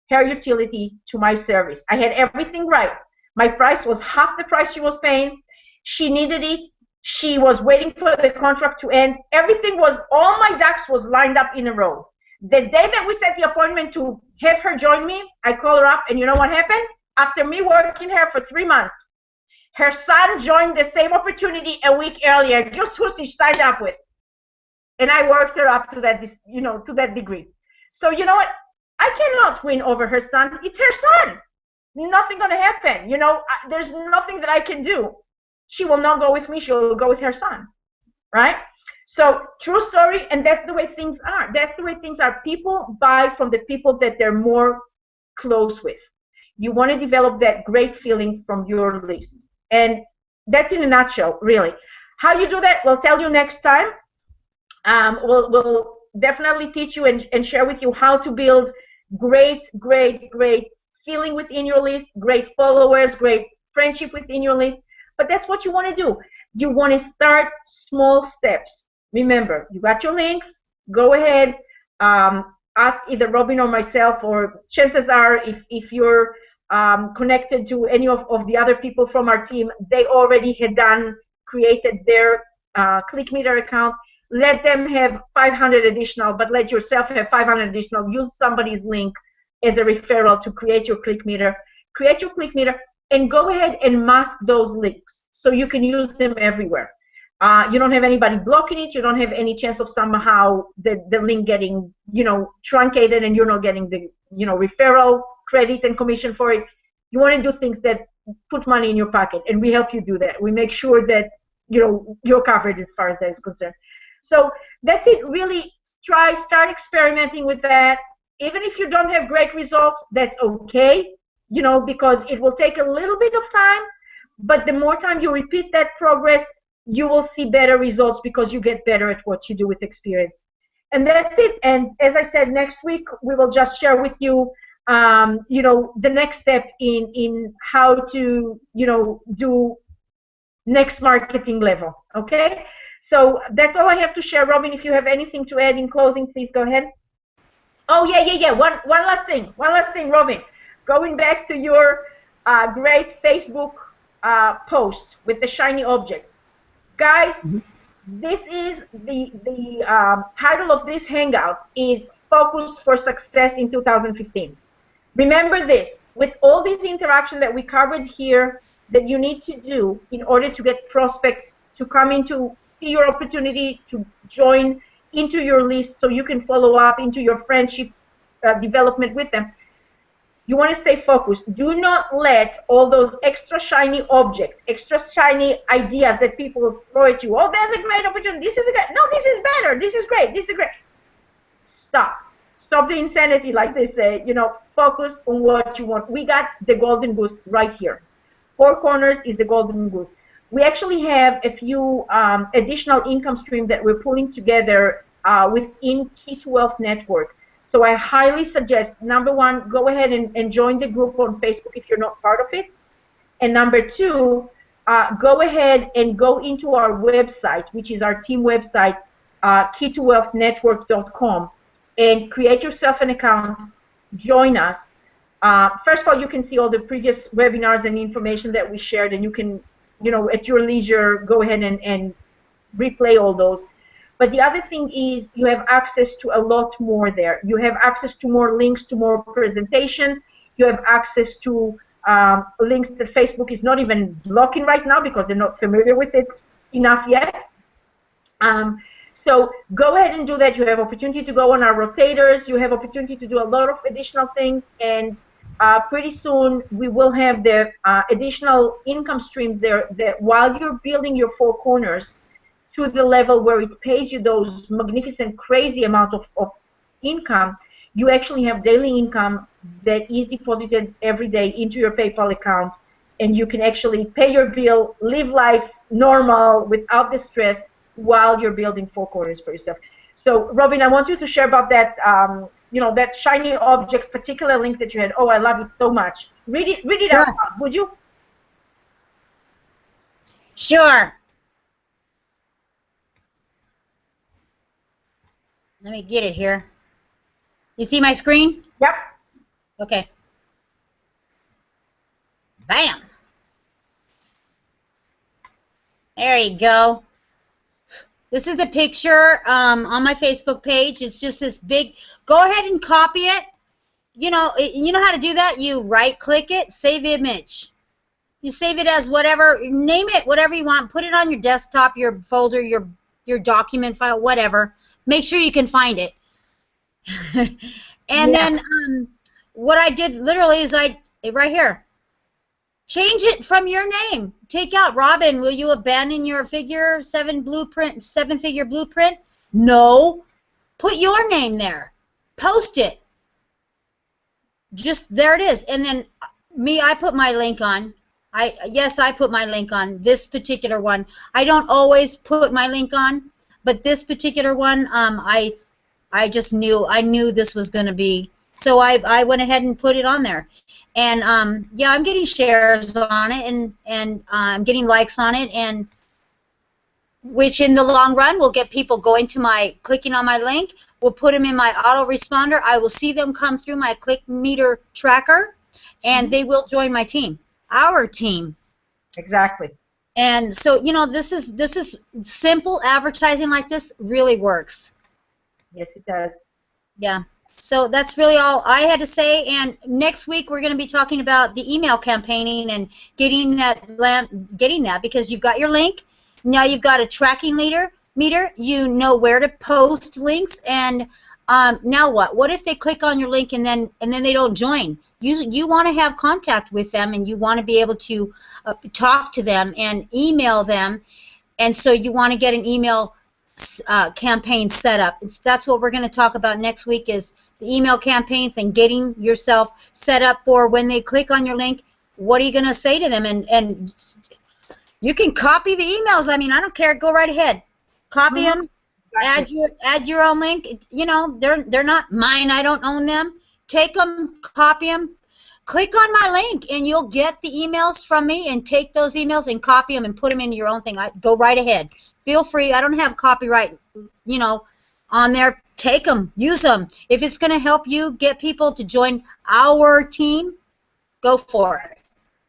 her utility to my service. I had everything right. My price was half the price she was paying. She needed it. She was waiting for the contract to end. Everything was, all my ducks was lined up in a row. The day that we set the appointment to have her join me, I called her up, and you know what happened? After me working her for 3 months, her son joined the same opportunity a week earlier. Guess who she signed up with? And I worked her up to that, you know, to that degree. So you know what? I cannot win over her son. It's her son. Nothing gonna happen. You know, there's nothing that I can do. She will not go with me. She will go with her son, right? So true story, and that's the way things are. That's the way things are. People buy from the people that they're more close with. You want to develop that great feeling from your list. And that's in a nutshell, really. How you do that, we'll tell you next time. We'll definitely teach you and share with you how to build great feeling within your list, great followers, great friendship within your list. But that's what you want to do. You want to start small steps. Remember, you got your links. Go ahead, ask either Robin or myself, or chances are if you're connected to any of the other people from our team, they already had created their ClickMeter account. Let them have 500 additional, but let yourself have 500 additional. Use somebody's link as a referral to create your ClickMeter. Create your ClickMeter and go ahead and mask those links so you can use them everywhere. You don't have anybody blocking it. You don't have any chance of somehow the link getting, truncated and you're not getting the, referral credit and commission for it. You want to do things that put money in your pocket, and we help you do that. We make sure that, you're covered as far as that is concerned. So that's it. Really start experimenting with that. Even if you don't have great results, that's okay, because it will take a little bit of time, but the more time you repeat that progress, you will see better results because you get better at what you do with experience. And that's it. And as I said, next week we will just share with you, the next step in how to, do next marketing level. Okay? So that's all I have to share. Robin, if you have anything to add in closing, please go ahead. Oh, yeah. One last thing, Robin. Going back to your great Facebook post with the shiny object. Guys, this is the title of this hangout is Focus for Success in 2015. Remember this, with all these interactions that we covered here that you need to do in order to get prospects to come in to see your opportunity to join into your list so you can follow up into your friendship development with them. You want to stay focused. Do not let all those extra shiny objects, extra shiny ideas that people throw at you. Oh, that's a great opportunity. This is a great. No, this is better. This is great. This is great. Stop. Stop the insanity, like they say. Focus on what you want. We got the golden goose right here. Four Corners is the golden goose. We actually have a few additional income streams that we're pulling together within Key to Wealth Network. So I highly suggest, number one, go ahead and join the group on Facebook if you're not part of it. And number two, go ahead and go into our website, which is our team website, key2wealthnetwork.com, and create yourself an account, join us. First of all, you can see all the previous webinars and information that we shared, and you can, at your leisure, go ahead and replay all those. But the other thing is you have access to a lot more there. You have access to more links, to more presentations. You have access to links that Facebook is not even blocking right now because they're not familiar with it enough yet. So go ahead and do that. You have opportunity to go on our rotators. You have opportunity to do a lot of additional things. And pretty soon we will have the additional income streams there that while you're building your Four Corners to the level where it pays you those magnificent, crazy amount of income, you actually have daily income that is deposited every day into your PayPal account, and you can actually pay your bill, live life normal without the stress while you're building Four Corners for yourself. So, Robin, I want you to share about that, that shiny object particular link that you had. Oh, I love it so much. Read it Sure. out loud, would you? Sure. Let me get it here. You see my screen? Yep. Okay. Bam. There you go. This is a picture on my Facebook page. It's just this big. Go ahead and copy it. You know how to do that? You right-click it, save image. You save it as whatever, name it whatever you want. Put it on your desktop, your folder, your document file, whatever. Make sure you can find it. And then what I did literally is right here, change it from your name. Take out Robin. Will you abandon your seven-figure blueprint? No. Put your name there. Post it. Just there it is. And then I put my link on. Yes, I put my link on this particular one. I don't always put my link on, but this particular one, I just knew this was going to be. So I went ahead and put it on there. And yeah, I'm getting shares on it, and I'm getting likes on it, and which in the long run will get people going to clicking on my link. We'll put them in my autoresponder. I will see them come through my click meter tracker, and they will join my team, our team. Exactly. And so, you know, this is simple advertising like this really works. Yes, it does. Yeah. So that's really all I had to say. And next week we're going to be talking about the email campaigning and getting that because you've got your link. Now you've got a tracking meter. You know where to post links. And now what? What if they click on your link and then they don't join? You want to have contact with them, and you want to be able to talk to them and email them. And so you want to get an email campaign set up. That's what we're going to talk about next week, is the email campaigns and getting yourself set up for when they click on your link. What are you going to say to them? And you can copy the emails. I mean, I don't care. Go right ahead. Copy them. Exactly. Add your own link. You know, they're not mine. I don't own them. Take them, copy them. Click on my link, and you'll get the emails from me, and take those emails and copy them and put them into your own thing. Go right ahead. Feel free. I don't have copyright, you know, on there. Take them. Use them. If it's going to help you get people to join our team, go for it.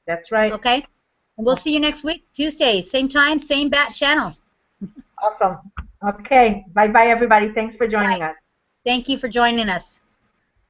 That's right. Okay? And we'll see you next week, Tuesday. Same time, same bat channel. Awesome. Okay. Bye-bye, everybody. Thanks for joining us. Thank you for joining us.